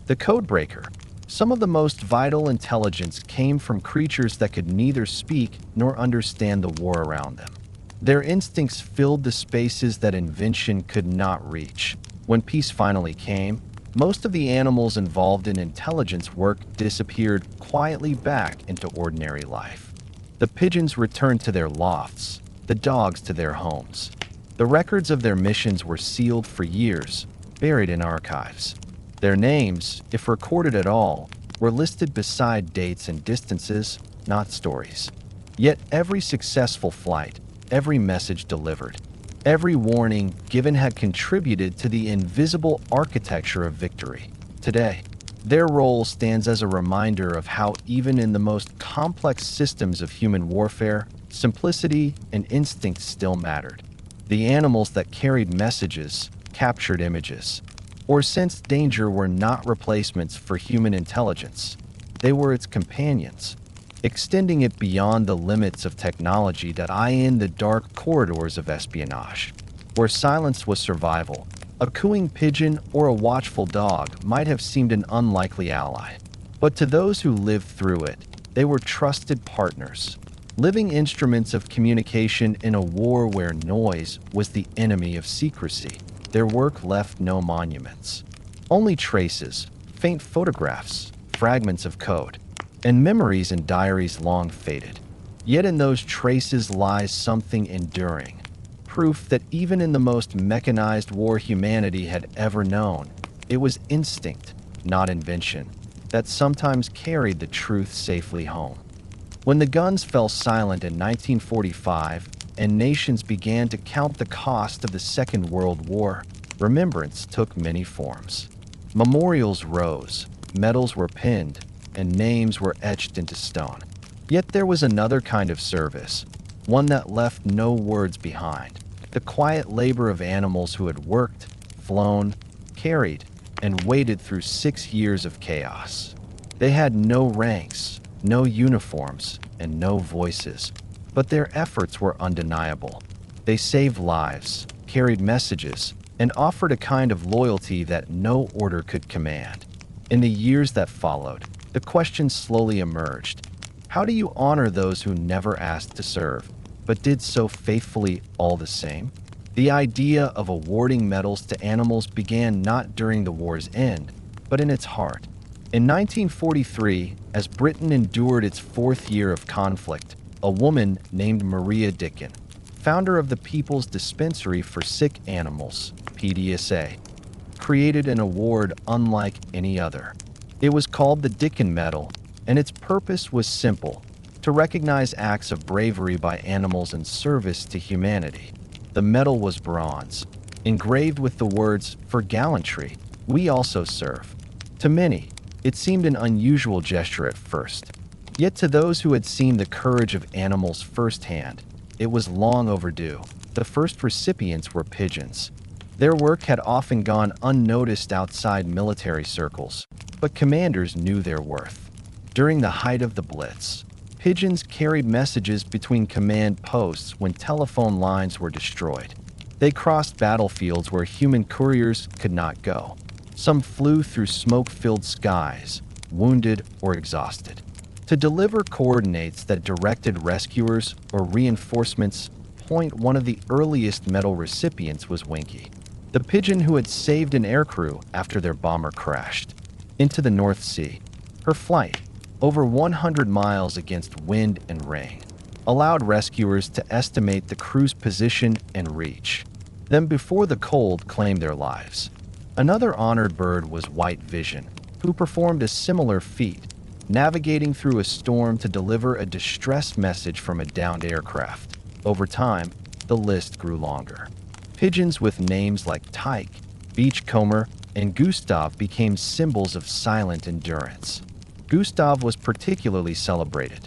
the codebreaker, some of the most vital intelligence came from creatures that could neither speak nor understand the war around them. Their instincts filled the spaces that invention could not reach. When peace finally came, most of the animals involved in intelligence work disappeared quietly back into ordinary life. The pigeons returned to their lofts, the dogs to their homes. The records of their missions were sealed for years, buried in archives. Their names, if recorded at all, were listed beside dates and distances, not stories. Yet every successful flight, every message delivered, Every warning given had contributed to the invisible architecture of victory. Today, their role stands as a reminder of how even in the most complex systems of human warfare, simplicity and instinct still mattered. The animals that carried messages, captured images, or sensed danger were not replacements for human intelligence. They were its companions, extending it beyond the limits of technology that lie in the dark corridors of espionage. Where silence was survival, a cooing pigeon or a watchful dog might have seemed an unlikely ally. But to those who lived through it, they were trusted partners, living instruments of communication in a war where noise was the enemy of secrecy. Their work left no monuments, only traces, faint photographs, fragments of code, and memories and diaries long faded. Yet in those traces lies something enduring, proof that even in the most mechanized war humanity had ever known, it was instinct, not invention, that sometimes carried the truth safely home. When the guns fell silent in 1945 and nations began to count the cost of the Second World War, remembrance took many forms. Memorials rose, medals were pinned, and names were etched into stone. Yet there was another kind of service, one that left no words behind. The quiet labor of animals who had worked, flown, carried, and waded through 6 years of chaos. They had no ranks, no uniforms, and no voices, but their efforts were undeniable. They saved lives, carried messages, and offered a kind of loyalty that no order could command. In the years that followed, the question slowly emerged. How do you honor those who never asked to serve, but did so faithfully all the same? The idea of awarding medals to animals began not during the war's end, but in its heart. In 1943, as Britain endured its 4th year of conflict, a woman named Maria Dicken, founder of the People's Dispensary for Sick Animals, PDSA, created an award unlike any other. It was called the Dicken Medal, and its purpose was simple: to recognize acts of bravery by animals in service to humanity. The medal was bronze, engraved with the words, "For gallantry, we also serve." To many, it seemed an unusual gesture at first. Yet to those who had seen the courage of animals firsthand, it was long overdue. The first recipients were pigeons. Their work had often gone unnoticed outside military circles, but commanders knew their worth. During the height of the Blitz, pigeons carried messages between command posts when telephone lines were destroyed. They crossed battlefields where human couriers could not go. Some flew through smoke-filled skies, wounded or exhausted, to deliver coordinates that directed rescuers or reinforcements. One of the earliest medal recipients was Winky, the pigeon who had saved an aircrew after their bomber crashed into the North Sea. Her flight, over 100 miles against wind and rain, allowed rescuers to estimate the crew's position and reach them before the cold claimed their lives. Another honored bird was White Vision, who performed a similar feat, navigating through a storm to deliver a distress message from a downed aircraft. Over time, the list grew longer. Pigeons with names like Tyke, Beachcomber, and Gustav became symbols of silent endurance. Gustav was particularly celebrated.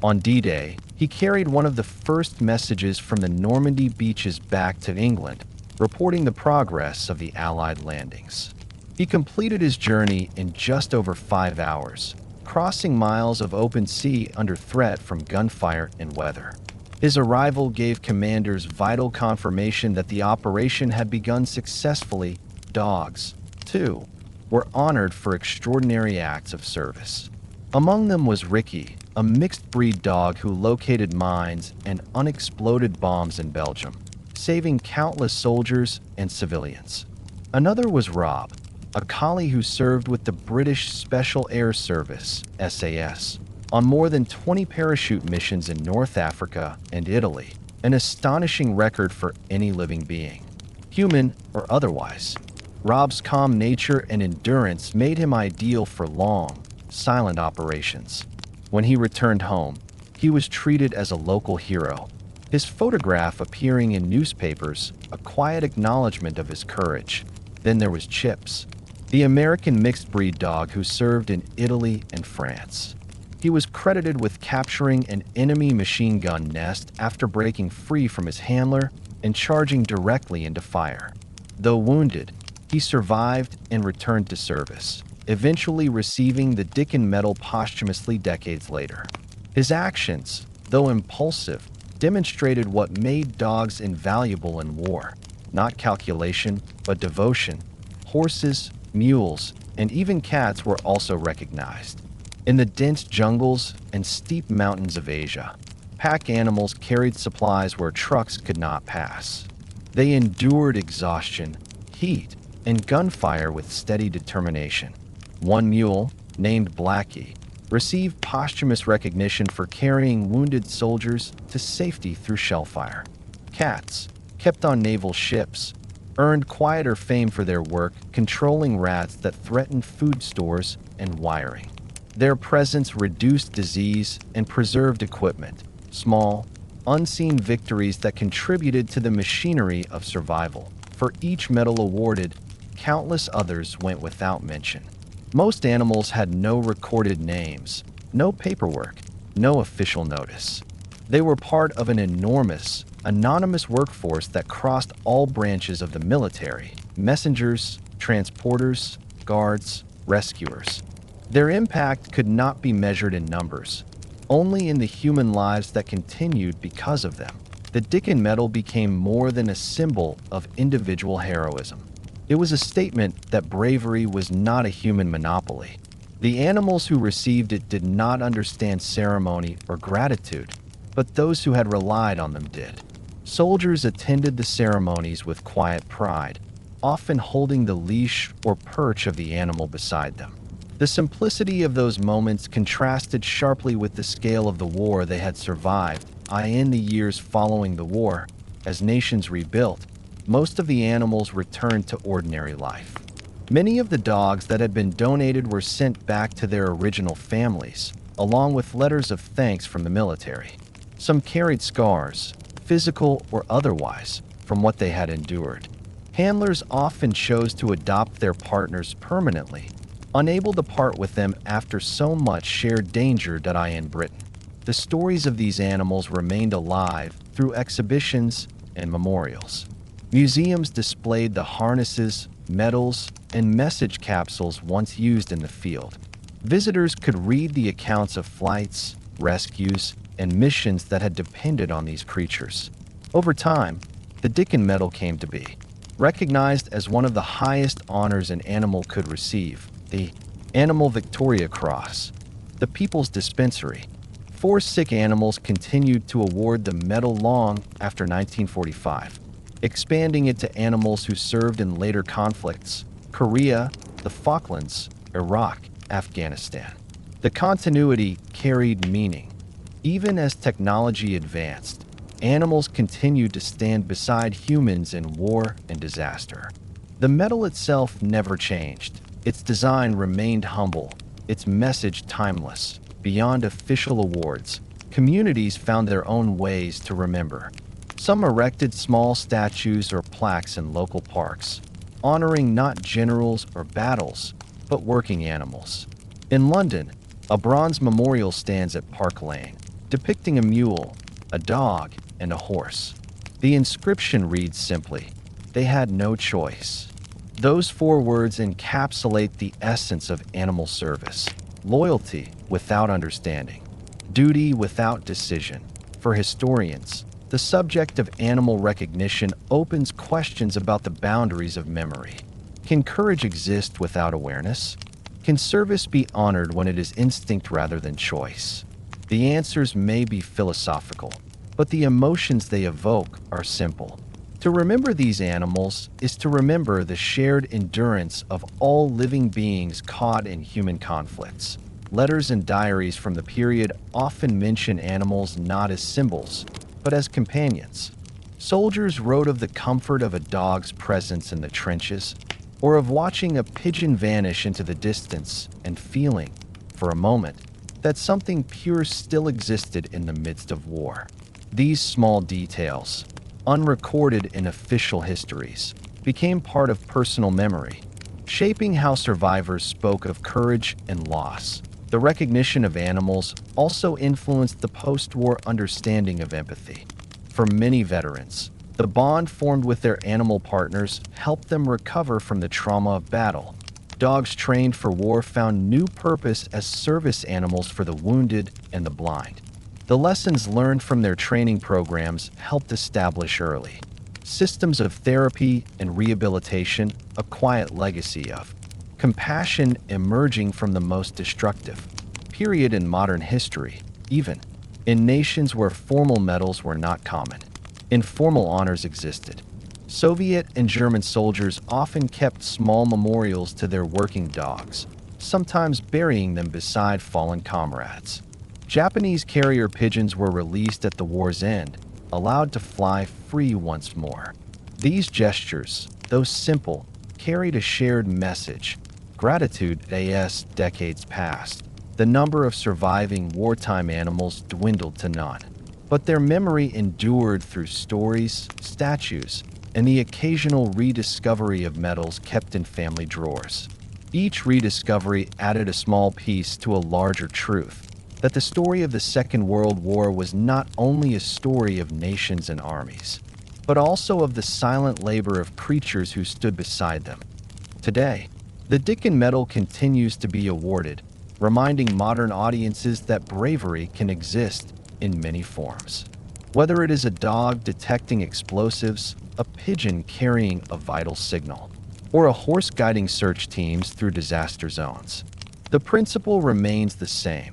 On D-Day, he carried one of the first messages from the Normandy beaches back to England, reporting the progress of the Allied landings. He completed his journey in just over 5 hours, crossing miles of open sea under threat from gunfire and weather. His arrival gave commanders vital confirmation that the operation had begun successfully. Dogs, too, were honored for extraordinary acts of service. Among them was Ricky, a mixed-breed dog who located mines and unexploded bombs in Belgium, saving countless soldiers and civilians. Another was Rob, a collie who served with the British Special Air Service, SAS, on more than 20 parachute missions in North Africa and Italy, an astonishing record for any living being, human or otherwise. Rob's calm nature and endurance made him ideal for long, silent operations. When he returned home, he was treated as a local hero. his photograph appearing in newspapers, a quiet acknowledgement of his courage. Then there was Chips, the American mixed-breed dog who served in Italy and France. He was credited with capturing an enemy machine gun nest after breaking free from his handler and charging directly into fire. Though wounded, he survived and returned to service, eventually receiving the Dickin Medal posthumously decades later. His actions, though impulsive, demonstrated what made dogs invaluable in war. Not calculation, but devotion. Horses, mules, and even cats were also recognized. In the dense jungles and steep mountains of Asia, pack animals carried supplies where trucks could not pass. They endured exhaustion, heat, and gunfire with steady determination. One mule, named Blackie, received posthumous recognition for carrying wounded soldiers to safety through shellfire. Cats, kept on naval ships, earned quieter fame for their work controlling rats that threatened food stores and wiring. Their presence reduced disease and preserved equipment, small, unseen victories that contributed to the machinery of survival. For each medal awarded, countless others went without mention. Most animals had no recorded names, no paperwork, no official notice. They were part of an enormous, anonymous workforce that crossed all branches of the military: messengers, transporters, guards, rescuers. Their impact could not be measured in numbers, only in the human lives that continued because of them. The Dickin Medal became more than a symbol of individual heroism. It was a statement that bravery was not a human monopoly. The animals who received it did not understand ceremony or gratitude, but those who had relied on them did. Soldiers attended the ceremonies with quiet pride, often holding the leash or perch of the animal beside them. The simplicity of those moments contrasted sharply with the scale of the war they had survived. In the years following the war, as nations rebuilt, most of the animals returned to ordinary life. Many of the dogs that had been donated were sent back to their original families, along with letters of thanks from the military. Some carried scars, physical or otherwise, from what they had endured. Handlers often chose to adopt their partners permanently, unable to part with them after so much shared danger. In Britain, the stories of these animals remained alive through exhibitions and memorials. Museums displayed the harnesses, medals, and message capsules once used in the field. Visitors could read the accounts of flights, rescues, and missions that had depended on these creatures. Over time, the Dickin Medal came to be, recognized as one of the highest honors an animal could receive: the Animal Victoria Cross. The People's Dispensary. 4 sick animals continued to award the medal long after 1945, expanding it to animals who served in later conflicts: Korea, the Falklands, Iraq, Afghanistan. The continuity carried meaning. Even as technology advanced, animals continued to stand beside humans in war and disaster. The medal itself never changed. Its design remained humble, its message timeless. Beyond official awards, communities found their own ways to remember. Some erected small statues or plaques in local parks, honoring not generals or battles, but working animals. In London, a bronze memorial stands at Park Lane, depicting a mule, a dog, and a horse. The inscription reads simply, "They had no choice." Those 4 words encapsulate the essence of animal service: loyalty without understanding, duty without decision. For historians, the subject of animal recognition opens questions about the boundaries of memory. Can courage exist without awareness? Can service be honored when it is instinct rather than choice? The answers may be philosophical, but the emotions they evoke are simple. To remember these animals is to remember the shared endurance of all living beings caught in human conflicts. Letters and diaries from the period often mention animals not as symbols, but as companions. Soldiers wrote of the comfort of a dog's presence in the trenches, or of watching a pigeon vanish into the distance and feeling, for a moment, that something pure still existed in the midst of war. These small details, unrecorded in official histories, became part of personal memory, shaping how survivors spoke of courage and loss. The recognition of animals also influenced the post-war understanding of empathy. For many veterans, the bond formed with their animal partners helped them recover from the trauma of battle. Dogs trained for war found new purpose as service animals for the wounded and the blind. The lessons learned from their training programs helped establish early systems of therapy and rehabilitation, a quiet legacy of compassion emerging from the most destructive period in modern history, even in nations where formal medals were not common. Informal honors existed. Soviet and German soldiers often kept small memorials to their working dogs, sometimes burying them beside fallen comrades. Japanese carrier pigeons were released at the war's end, allowed to fly free once more. These gestures, though simple, carried a shared message: gratitude. As decades passed, the number of surviving wartime animals dwindled to none, but their memory endured through stories, statues, and the occasional rediscovery of medals kept in family drawers. Each rediscovery added a small piece to a larger truth: that the story of the Second World War was not only a story of nations and armies, but also of the silent labor of creatures who stood beside them. Today, the Dickin Medal continues to be awarded, reminding modern audiences that bravery can exist in many forms. Whether it is a dog detecting explosives, a pigeon carrying a vital signal, or a horse guiding search teams through disaster zones, the principle remains the same.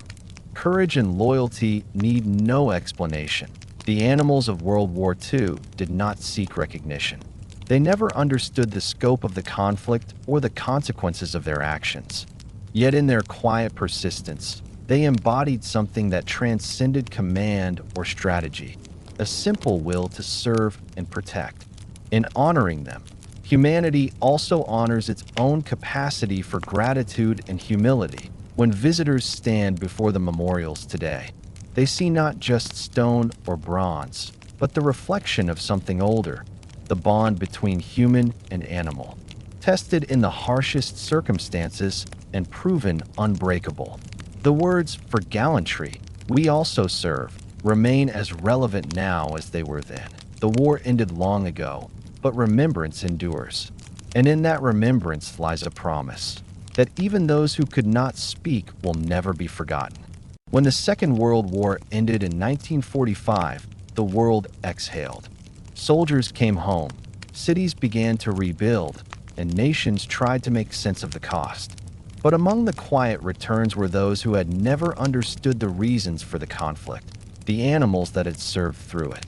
Courage and loyalty need no explanation. The animals of World War II did not seek recognition. They never understood the scope of the conflict or the consequences of their actions. Yet in their quiet persistence, they embodied something that transcended command or strategy: a simple will to serve and protect. In honoring them, humanity also honors its own capacity for gratitude and humility. When visitors stand before the memorials today, they see not just stone or bronze, but the reflection of something older: the bond between human and animal, tested in the harshest circumstances and proven unbreakable. The words, "for gallantry, we also serve," remain as relevant now as they were then. The war ended long ago, but remembrance endures. And in that remembrance lies a promise that even those who could not speak will never be forgotten. When the Second World War ended in 1945, the world exhaled. Soldiers came home, cities began to rebuild, and nations tried to make sense of the cost. But among the quiet returns were those who had never understood the reasons for the conflict, the animals that had served through it.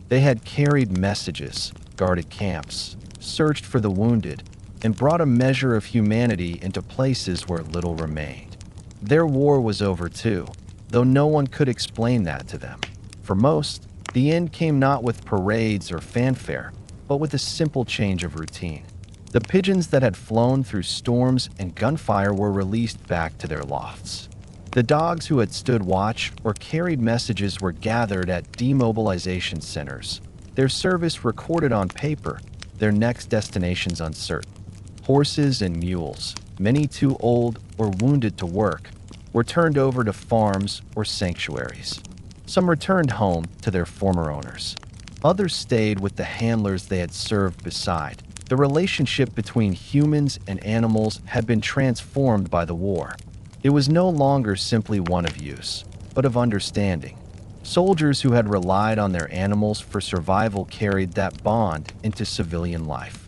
They had carried messages, guarded camps, searched for the wounded, and brought a measure of humanity into places where little remained. Their war was over too, though no one could explain that to them. For most, the end came not with parades or fanfare, but with a simple change of routine. The pigeons that had flown through storms and gunfire were released back to their lofts. The dogs who had stood watch or carried messages were gathered at demobilization centers, their service recorded on paper, their next destinations uncertain. Horses and mules, many too old or wounded to work, were turned over to farms or sanctuaries. Some returned home to their former owners. Others stayed with the handlers they had served beside. The relationship between humans and animals had been transformed by the war. It was no longer simply one of use, but of understanding. Soldiers who had relied on their animals for survival carried that bond into civilian life.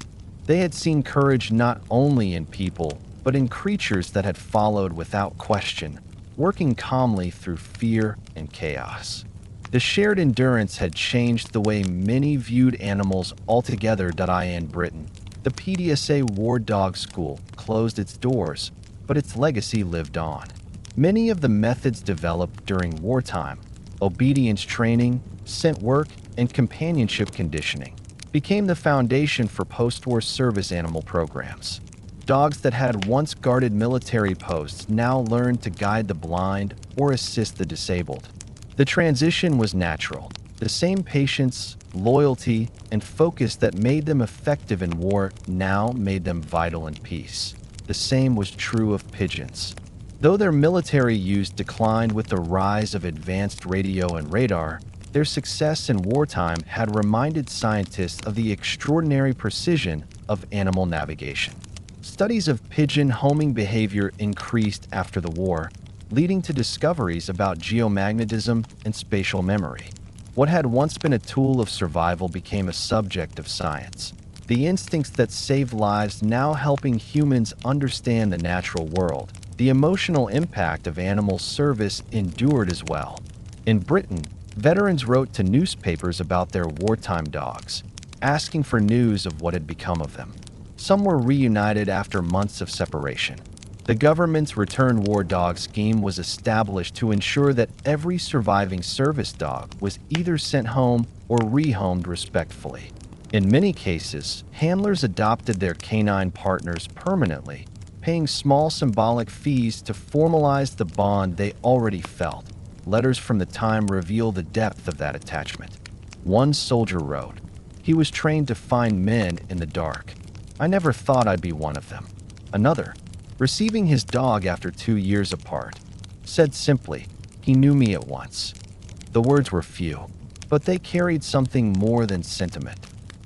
They had seen courage not only in people, but in creatures that had followed without question, working calmly through fear and chaos. The shared endurance had changed the way many viewed animals altogether. In Britain, the PDSA War Dog School closed its doors, but its legacy lived on. Many of the methods developed during wartime, obedience training, scent work, and companionship conditioning, became the foundation for post-war service animal programs. Dogs that had once guarded military posts now learned to guide the blind or assist the disabled. The transition was natural. The same patience, loyalty, and focus that made them effective in war now made them vital in peace. The same was true of pigeons. Though their military use declined with the rise of advanced radio and radar, their success in wartime had reminded scientists of the extraordinary precision of animal navigation. Studies of pigeon homing behavior increased after the war, leading to discoveries about geomagnetism and spatial memory. What had once been a tool of survival became a subject of science. The instincts that saved lives now helping humans understand the natural world. The emotional impact of animal service endured as well. In Britain, veterans wrote to newspapers about their wartime dogs, asking for news of what had become of them. Some were reunited after months of separation. The government's Return War Dog scheme was established to ensure that every surviving service dog was either sent home or rehomed respectfully. In many cases, handlers adopted their canine partners permanently, paying small symbolic fees to formalize the bond they already felt. Letters from the time reveal the depth of that attachment. One soldier wrote, "He was trained to find men in the dark. I never thought I'd be one of them." Another, receiving his dog after 2 years apart, said simply, "He knew me at once." The words were few, but they carried something more than sentiment,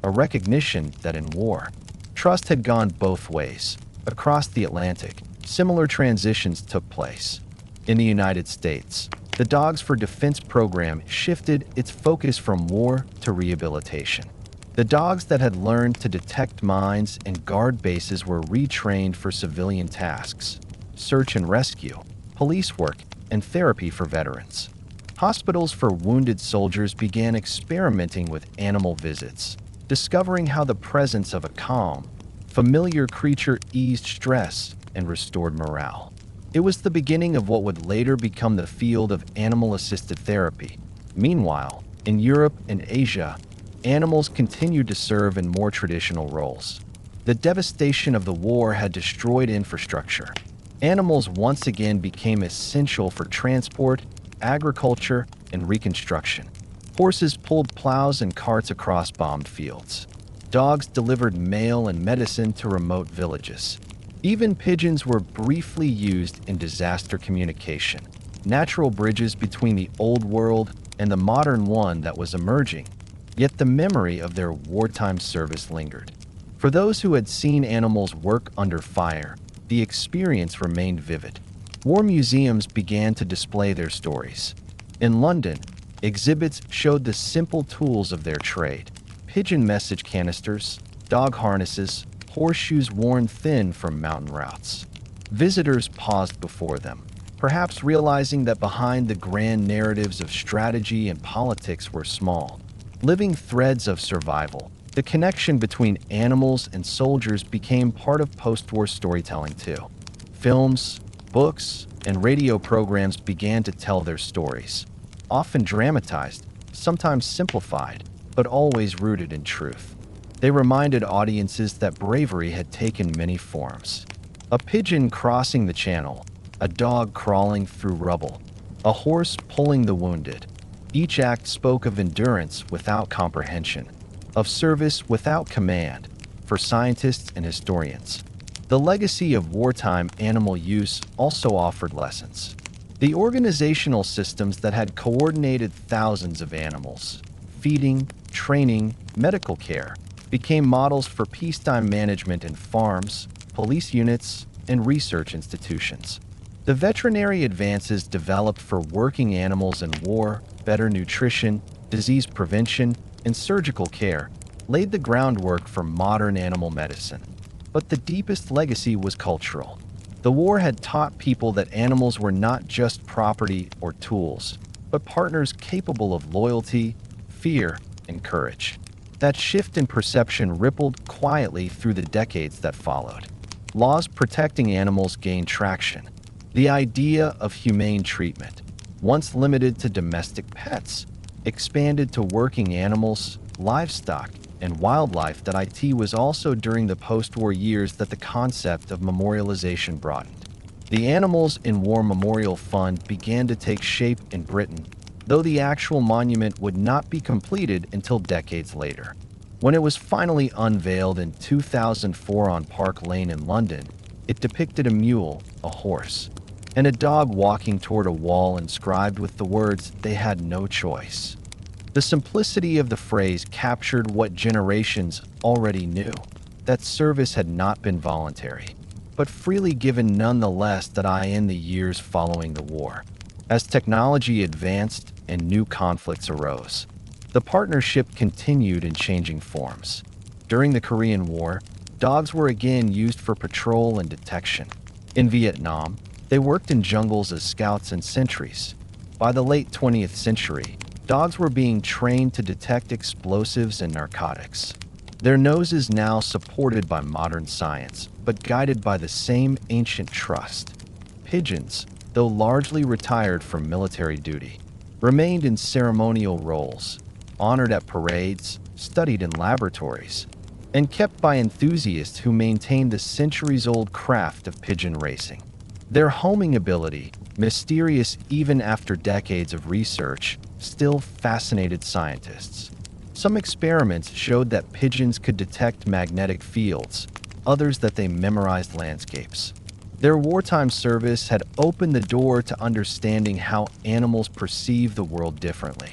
a recognition that in war, trust had gone both ways. Across the Atlantic, similar transitions took place. In the United States, the Dogs for Defense program shifted its focus from war to rehabilitation. The dogs that had learned to detect mines and guard bases were retrained for civilian tasks, search and rescue, police work, and therapy for veterans. Hospitals for wounded soldiers began experimenting with animal visits, discovering how the presence of a calm, familiar creature eased stress and restored morale. It was the beginning of what would later become the field of animal-assisted therapy. Meanwhile, in Europe and Asia, animals continued to serve in more traditional roles. The devastation of the war had destroyed infrastructure. Animals once again became essential for transport, agriculture, and reconstruction. Horses pulled plows and carts across bombed fields. Dogs delivered mail and medicine to remote villages. Even pigeons were briefly used in disaster communication, natural bridges between the old world and the modern one that was emerging. Yet the memory of their wartime service lingered. For those who had seen animals work under fire, the experience remained vivid. War museums began to display their stories. In London, exhibits showed the simple tools of their trade: pigeon message canisters, dog harnesses, horseshoes worn thin from mountain routes. Visitors paused before them, perhaps realizing that behind the grand narratives of strategy and politics were small, living threads of survival. The connection between animals and soldiers became part of post-war storytelling too. Films, books, and radio programs began to tell their stories, often dramatized, sometimes simplified, but always rooted in truth. They reminded audiences that bravery had taken many forms. A pigeon crossing the channel, a dog crawling through rubble, a horse pulling the wounded. Each act spoke of endurance without comprehension, of service without command. For scientists and historians, the legacy of wartime animal use also offered lessons. The organizational systems that had coordinated thousands of animals, feeding, training, medical care, became models for peacetime management in farms, police units, and research institutions. The veterinary advances developed for working animals in war, better nutrition, disease prevention, and surgical care, laid the groundwork for modern animal medicine. But the deepest legacy was cultural. The war had taught people that animals were not just property or tools, but partners capable of loyalty, fear, and courage. That shift in perception rippled quietly through the decades that followed. Laws protecting animals gained traction. The idea of humane treatment, once limited to domestic pets, expanded to working animals, livestock, and wildlife. That it was also during the post-war years that the concept of memorialization broadened. The Animals in War Memorial Fund began to take shape in Britain, though the actual monument would not be completed until decades later. When it was finally unveiled in 2004 on Park Lane in London, it depicted a mule, a horse, and a dog walking toward a wall inscribed with the words, "They had no choice." The simplicity of the phrase captured what generations already knew, that service had not been voluntary, but freely given nonetheless in the years following the war. As technology advanced and new conflicts arose, the partnership continued in changing forms. During the Korean War, dogs were again used for patrol and detection. In Vietnam, they worked in jungles as scouts and sentries. By the late 20th century, dogs were being trained to detect explosives and narcotics. Their noses now supported by modern science, but guided by the same ancient trust. Pigeons, though largely retired from military duty, remained in ceremonial roles, honored at parades, studied in laboratories, and kept by enthusiasts who maintained the centuries-old craft of pigeon racing. Their homing ability, mysterious even after decades of research, still fascinated scientists. Some experiments showed that pigeons could detect magnetic fields, others that they memorized landscapes. Their wartime service had opened the door to understanding how animals perceive the world differently.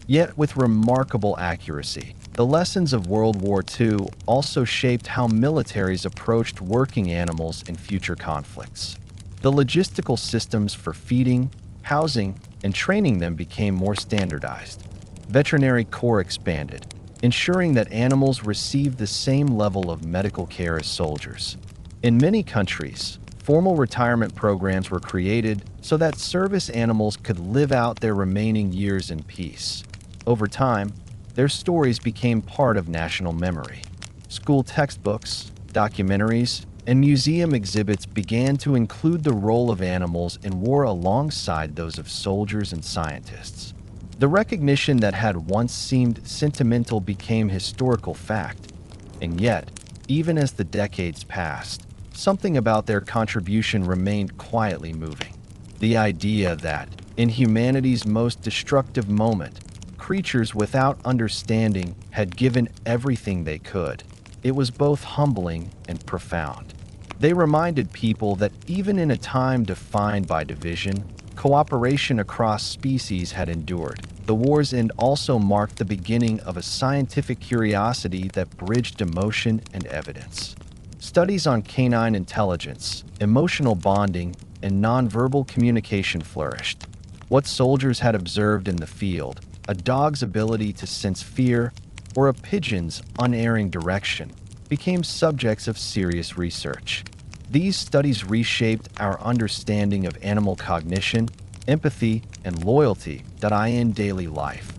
Yet with remarkable accuracy, the lessons of World War II also shaped how militaries approached working animals in future conflicts. The logistical systems for feeding, housing, and training them became more standardized. Veterinary corps expanded, ensuring that animals received the same level of medical care as soldiers. In many countries, formal retirement programs were created so that service animals could live out their remaining years in peace. Over time, their stories became part of national memory. School textbooks, documentaries, and museum exhibits began to include the role of animals in war alongside those of soldiers and scientists. The recognition that had once seemed sentimental became historical fact, and yet, even as the decades passed, something about their contribution remained quietly moving. The idea that, in humanity's most destructive moment, creatures without understanding had given everything they could. It was both humbling and profound. They reminded people that even in a time defined by division, cooperation across species had endured. The war's end also marked the beginning of a scientific curiosity that bridged emotion and evidence. Studies on canine intelligence, emotional bonding, and nonverbal communication flourished. What soldiers had observed in the field, a dog's ability to sense fear, or a pigeon's unerring direction, became subjects of serious research. These studies reshaped our understanding of animal cognition, empathy, and loyalty in daily life.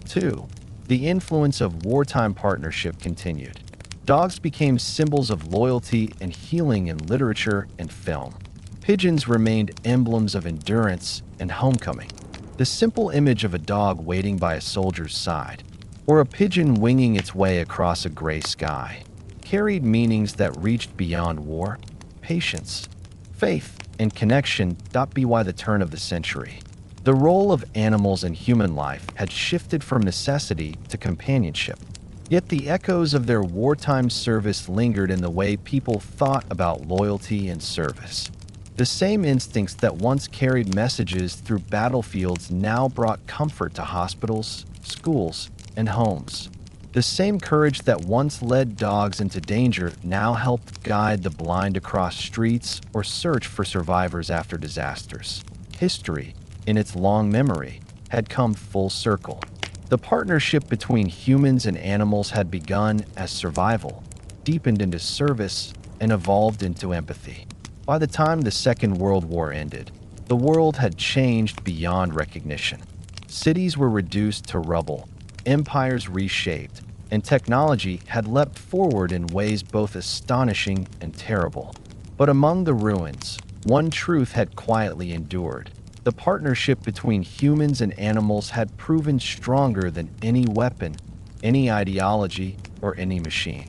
2. The influence of wartime partnership continued. Dogs became symbols of loyalty and healing in literature and film. Pigeons remained emblems of endurance and homecoming. The simple image of a dog waiting by a soldier's side, or a pigeon winging its way across a gray sky, carried meanings that reached beyond war, patience, faith, and connection. By the turn of the century, the role of animals in human life had shifted from necessity to companionship. Yet the echoes of their wartime service lingered in the way people thought about loyalty and service. The same instincts that once carried messages through battlefields now brought comfort to hospitals, schools, and homes. The same courage that once led dogs into danger now helped guide the blind across streets or search for survivors after disasters. History, in its long memory, had come full circle. The partnership between humans and animals had begun as survival, deepened into service, and evolved into empathy. By the time the Second World War ended, the world had changed beyond recognition. Cities were reduced to rubble, empires reshaped, and technology had leapt forward in ways both astonishing and terrible. But among the ruins, one truth had quietly endured. The partnership between humans and animals had proven stronger than any weapon, any ideology, or any machine.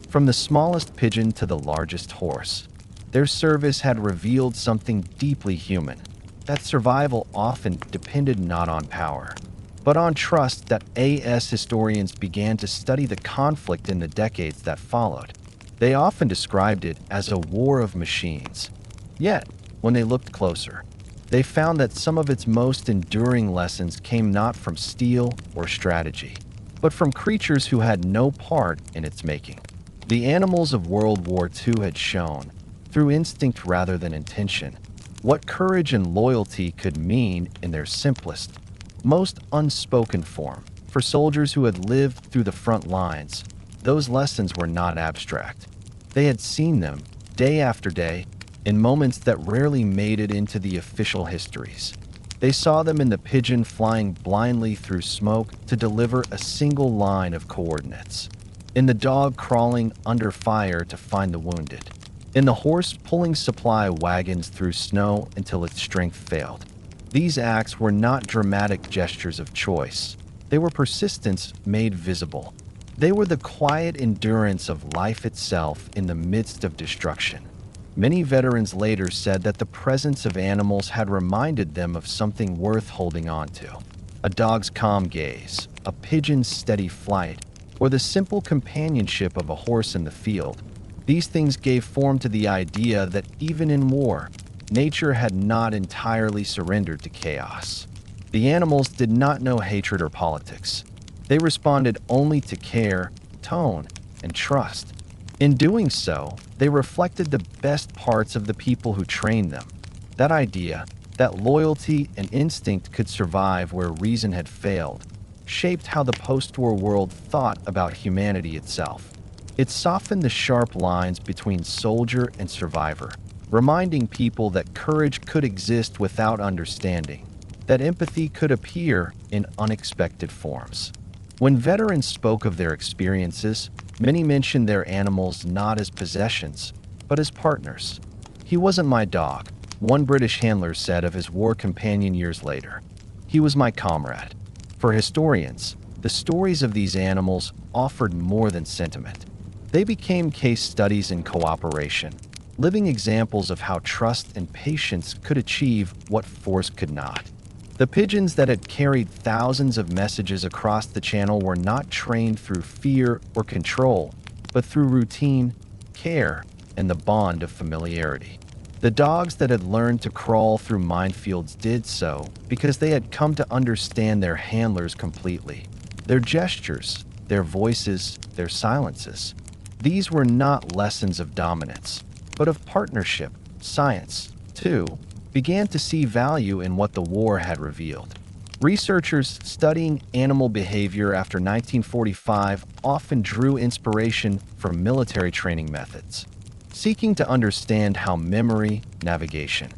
From the smallest pigeon to the largest horse, their service had revealed something deeply human. that survival often depended not on power, but on trust. That as historians began to study the conflict in the decades that followed, they often described it as a war of machines. Yet, when they looked closer, they found that some of its most enduring lessons came not from steel or strategy, but from creatures who had no part in its making. The animals of World War II had shown, through instinct rather than intention, what courage and loyalty could mean in their simplest, most unspoken form. For soldiers who had lived through the front lines, those lessons were not abstract. They had seen them, day after day, in moments that rarely made it into the official histories. They saw them in the pigeon flying blindly through smoke to deliver a single line of coordinates, in the dog crawling under fire to find the wounded, in the horse pulling supply wagons through snow until its strength failed. These acts were not dramatic gestures of choice. They were persistence made visible. They were the quiet endurance of life itself in the midst of destruction. Many veterans later said that the presence of animals had reminded them of something worth holding on to. A dog's calm gaze, a pigeon's steady flight, or the simple companionship of a horse in the field. These things gave form to the idea that even in war, nature had not entirely surrendered to chaos. The animals did not know hatred or politics. They responded only to care, tone, and trust. In doing so, they reflected the best parts of the people who trained them. That idea, that loyalty and instinct could survive where reason had failed, shaped how the post-war world thought about humanity itself. It softened the sharp lines between soldier and survivor, reminding people that courage could exist without understanding, that empathy could appear in unexpected forms. When veterans spoke of their experiences, many mentioned their animals not as possessions, but as partners. "He wasn't my dog," one British handler said of his war companion years later. "He was my comrade." For historians, the stories of these animals offered more than sentiment. They became case studies in cooperation, living examples of how trust and patience could achieve what force could not. The pigeons that had carried thousands of messages across the channel were not trained through fear or control, but through routine, care, and the bond of familiarity. The dogs that had learned to crawl through minefields did so because they had come to understand their handlers completely. Their gestures, their voices, their silences. These were not lessons of dominance, but of partnership. Science, too, began to see value in what the war had revealed. Researchers studying animal behavior after 1945 often drew inspiration from military training methods, seeking to understand how memory, navigation,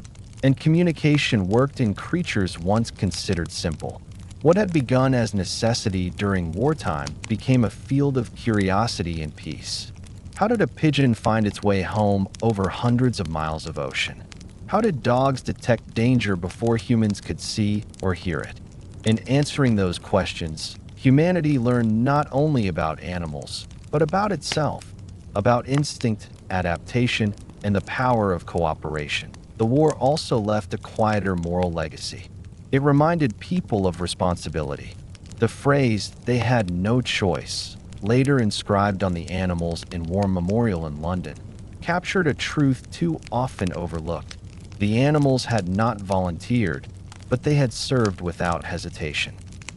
and communication worked in creatures once considered simple. What had begun as necessity during wartime became a field of curiosity and peace. How did a pigeon find its way home over hundreds of miles of ocean? How did dogs detect danger before humans could see or hear it? In answering those questions, humanity learned not only about animals, but about itself, about instinct, adaptation, and the power of cooperation. The war also left a quieter moral legacy. It reminded people of responsibility. The phrase, "they had no choice," later inscribed on the animals in War Memorial in London, captured a truth too often overlooked. The animals had not volunteered, but they had served without hesitation.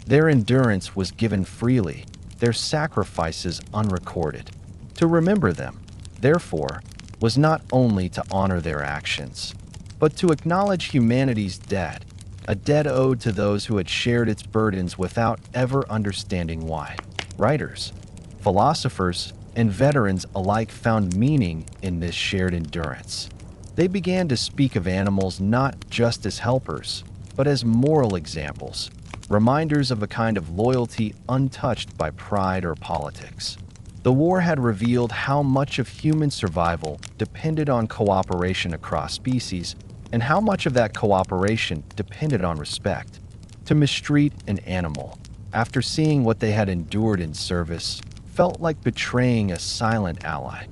Their endurance was given freely, their sacrifices unrecorded. To remember them, therefore, was not only to honor their actions, but to acknowledge humanity's debt, a debt owed to those who had shared its burdens without ever understanding why. Writers, philosophers, and veterans alike found meaning in this shared endurance. They began to speak of animals not just as helpers, but as moral examples, reminders of a kind of loyalty untouched by pride or politics. The war had revealed how much of human survival depended on cooperation across species, and how much of that cooperation depended on respect. To mistreat an animal, after seeing what they had endured in service, felt like betraying a silent ally.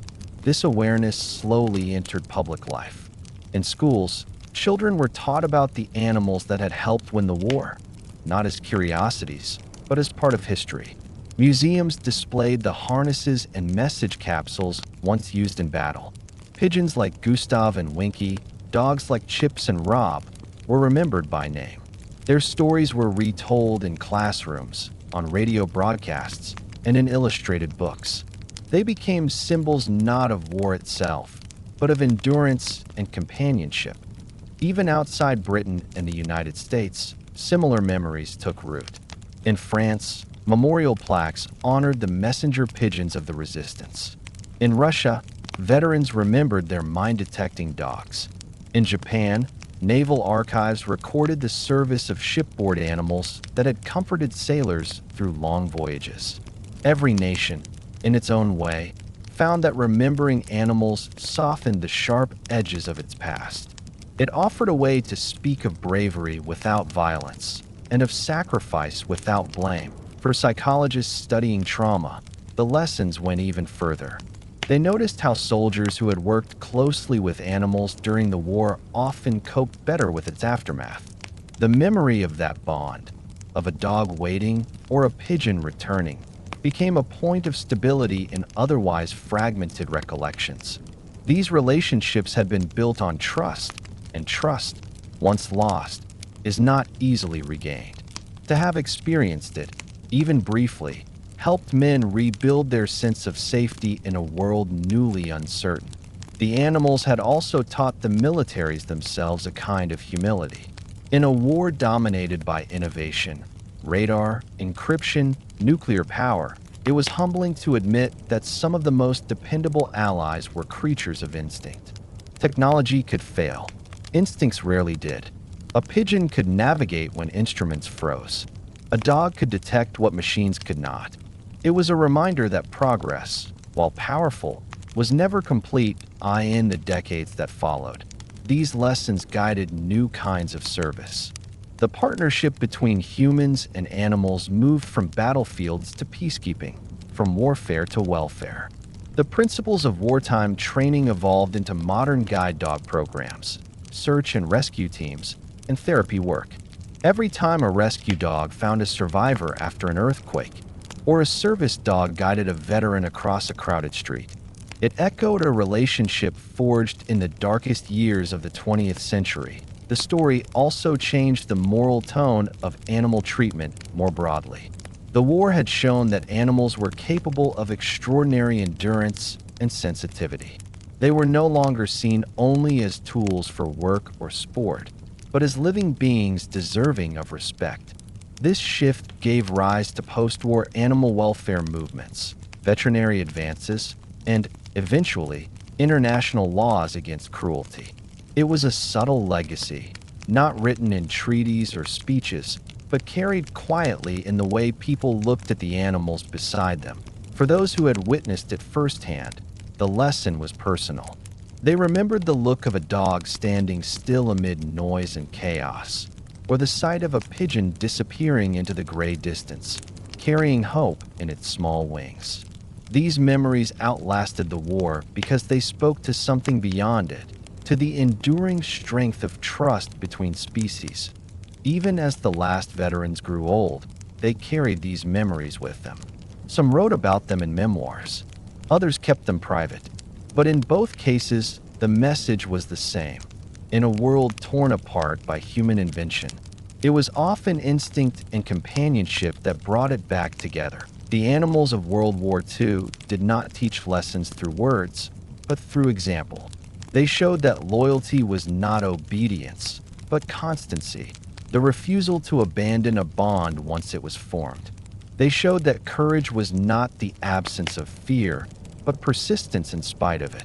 This awareness slowly entered public life. In schools, Children were taught about the animals that had helped win the war, not as curiosities, but as part of history. Museums displayed the harnesses and message capsules once used in battle. Pigeons like Gustav and Winky, dogs like Chips and Rob, were remembered by name. Their stories were retold in classrooms, on radio broadcasts, and in illustrated books. They became symbols not of war itself, but of endurance and companionship. Even outside Britain and the United States, similar memories took root. In France, memorial plaques honored the messenger pigeons of the resistance. In Russia, veterans remembered their mine-detecting dogs. In Japan, naval archives recorded the service of shipboard animals that had comforted sailors through long voyages. Every nation, in its own way, found that remembering animals softened the sharp edges of its past. It offered a way to speak of bravery without violence and of sacrifice without blame. For psychologists studying trauma, the lessons went even further. They noticed how soldiers who had worked closely with animals during the war often coped better with its aftermath. The memory of that bond, of a dog waiting or a pigeon returning, became a point of stability in otherwise fragmented recollections. These relationships had been built on trust, and trust, once lost, is not easily regained. To have experienced it, even briefly, helped men rebuild their sense of safety in a world newly uncertain. The animals had also taught the militaries themselves a kind of humility. In a war dominated by innovation, radar, encryption, nuclear power, it was humbling to admit that some of the most dependable allies were creatures of instinct. Technology could fail. Instincts rarely did. A pigeon could navigate when instruments froze. A dog could detect what machines could not. It was a reminder that progress, while powerful, was never complete in the decades that followed. These lessons guided new kinds of service. The partnership between humans and animals moved from battlefields to peacekeeping, from warfare to welfare. The principles of wartime training evolved into modern guide dog programs, search and rescue teams, and therapy work. Every time a rescue dog found a survivor after an earthquake, or a service dog guided a veteran across a crowded street, it echoed a relationship forged in the darkest years of the 20th century. The story also changed the moral tone of animal treatment more broadly. The war had shown that animals were capable of extraordinary endurance and sensitivity. They were no longer seen only as tools for work or sport, but as living beings deserving of respect. This shift gave rise to post-war animal welfare movements, veterinary advances, and, eventually, international laws against cruelty. It was a subtle legacy, not written in treaties or speeches, but carried quietly in the way people looked at the animals beside them. For those who had witnessed it firsthand, the lesson was personal. They remembered the look of a dog standing still amid noise and chaos, or the sight of a pigeon disappearing into the gray distance, carrying hope in its small wings. These memories outlasted the war because they spoke to something beyond it, to the enduring strength of trust between species. Even as the last veterans grew old, they carried these memories with them. Some wrote about them in memoirs. Others kept them private. But in both cases, the message was the same. In a world torn apart by human invention, it was often instinct and companionship that brought it back together. The animals of World War II did not teach lessons through words, but through example. They showed that loyalty was not obedience, but constancy, the refusal to abandon a bond once it was formed. They showed that courage was not the absence of fear, but persistence in spite of it.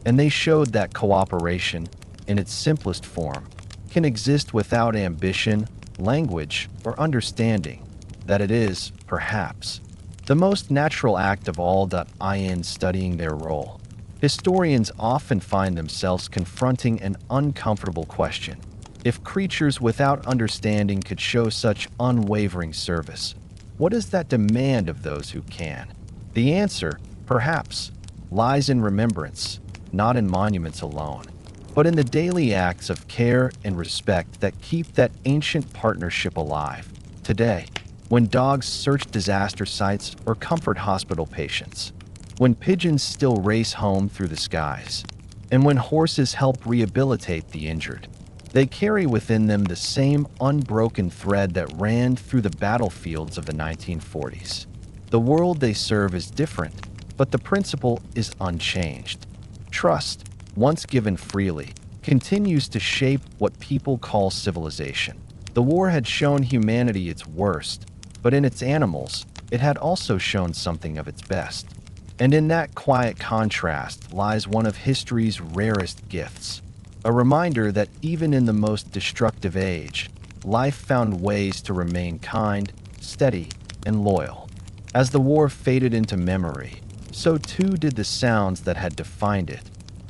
And they showed that cooperation, in its simplest form, can exist without ambition, language, or understanding, that it is, perhaps, the most natural act of all. In studying their role, historians often find themselves confronting an uncomfortable question. If creatures without understanding could show such unwavering service, what does that demand of those who can? The answer, perhaps, lies in remembrance, not in monuments alone. but in the daily acts of care and respect that keep that ancient partnership alive. Today, when dogs search disaster sites or comfort hospital patients, when pigeons still race home through the skies, and when horses help rehabilitate the injured, they carry within them the same unbroken thread that ran through the battlefields of the 1940s. The world they serve is different, but the principle is unchanged. Trust, once given freely, continues to shape what people call civilization. The war had shown humanity its worst, but in its animals, it had also shown something of its best. And in that quiet contrast lies one of history's rarest gifts, a reminder that even in the most destructive age, life found ways to remain kind, steady, and loyal. As the war faded into memory, so too did the sounds that had defined it: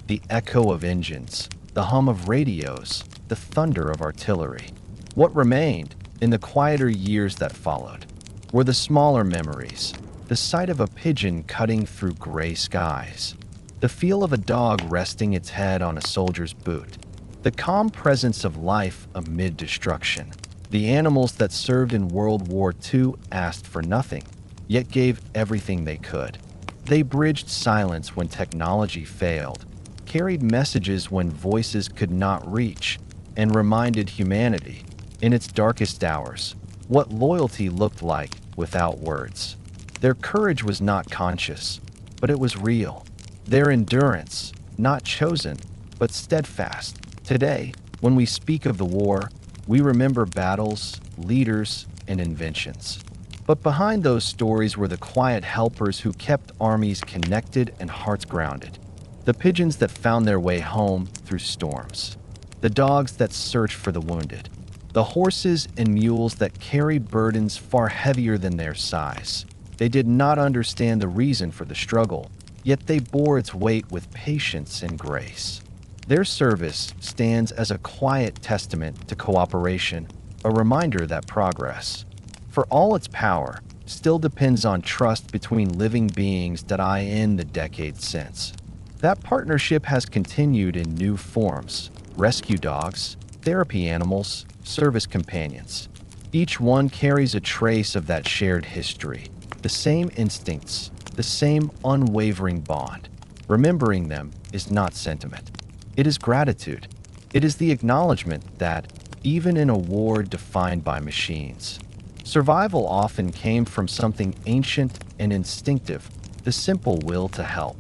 the echo of engines, the hum of radios, the thunder of artillery. What remained, in the quieter years that followed, were the smaller memories: the sight of a pigeon cutting through gray skies, the feel of a dog resting its head on a soldier's boot, the calm presence of life amid destruction. The animals that served in World War II asked for nothing, yet gave everything they could. They bridged silence when technology failed, carried messages when voices could not reach, and reminded humanity, in its darkest hours, what loyalty looked like without words. Their courage was not conscious, but it was real. Their endurance, not chosen, but steadfast. Today, when we speak of the war, we remember battles, leaders, and inventions. But behind those stories were the quiet helpers who kept armies connected and hearts grounded. The pigeons that found their way home through storms. The dogs that searched for the wounded. The horses and mules that carried burdens far heavier than their size. They did not understand the reason for the struggle, yet they bore its weight with patience and grace. Their service stands as a quiet testament to cooperation, a reminder that progress, for all its power, still depends on trust between living beings that die in the decades since. That partnership has continued in new forms: rescue dogs, therapy animals, service companions. Each one carries a trace of that shared history, the same instincts, the same unwavering bond. Remembering them is not sentiment. It is gratitude. It is the acknowledgement that, even in a war defined by machines, survival often came from something ancient and instinctive: the simple will to help,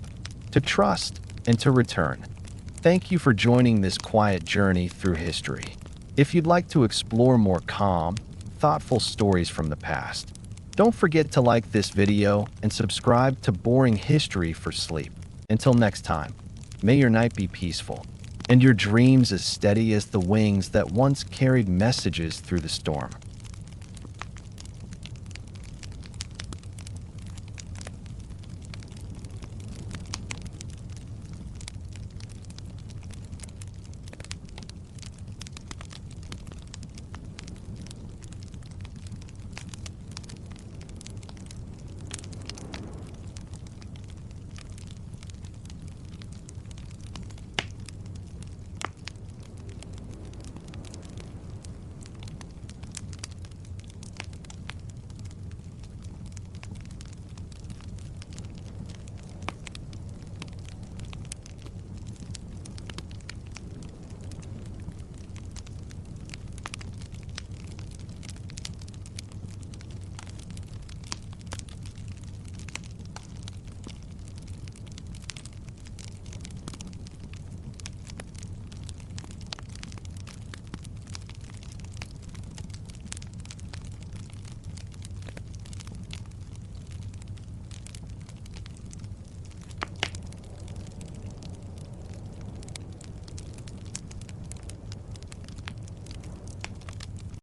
to trust, and to return. Thank you for joining this quiet journey through history. If you'd like to explore more calm, thoughtful stories from the past, don't forget to like this video and subscribe to Boring History for sleep. Until next time, may your night be peaceful, and your dreams as steady as the wings that once carried messages through the storm.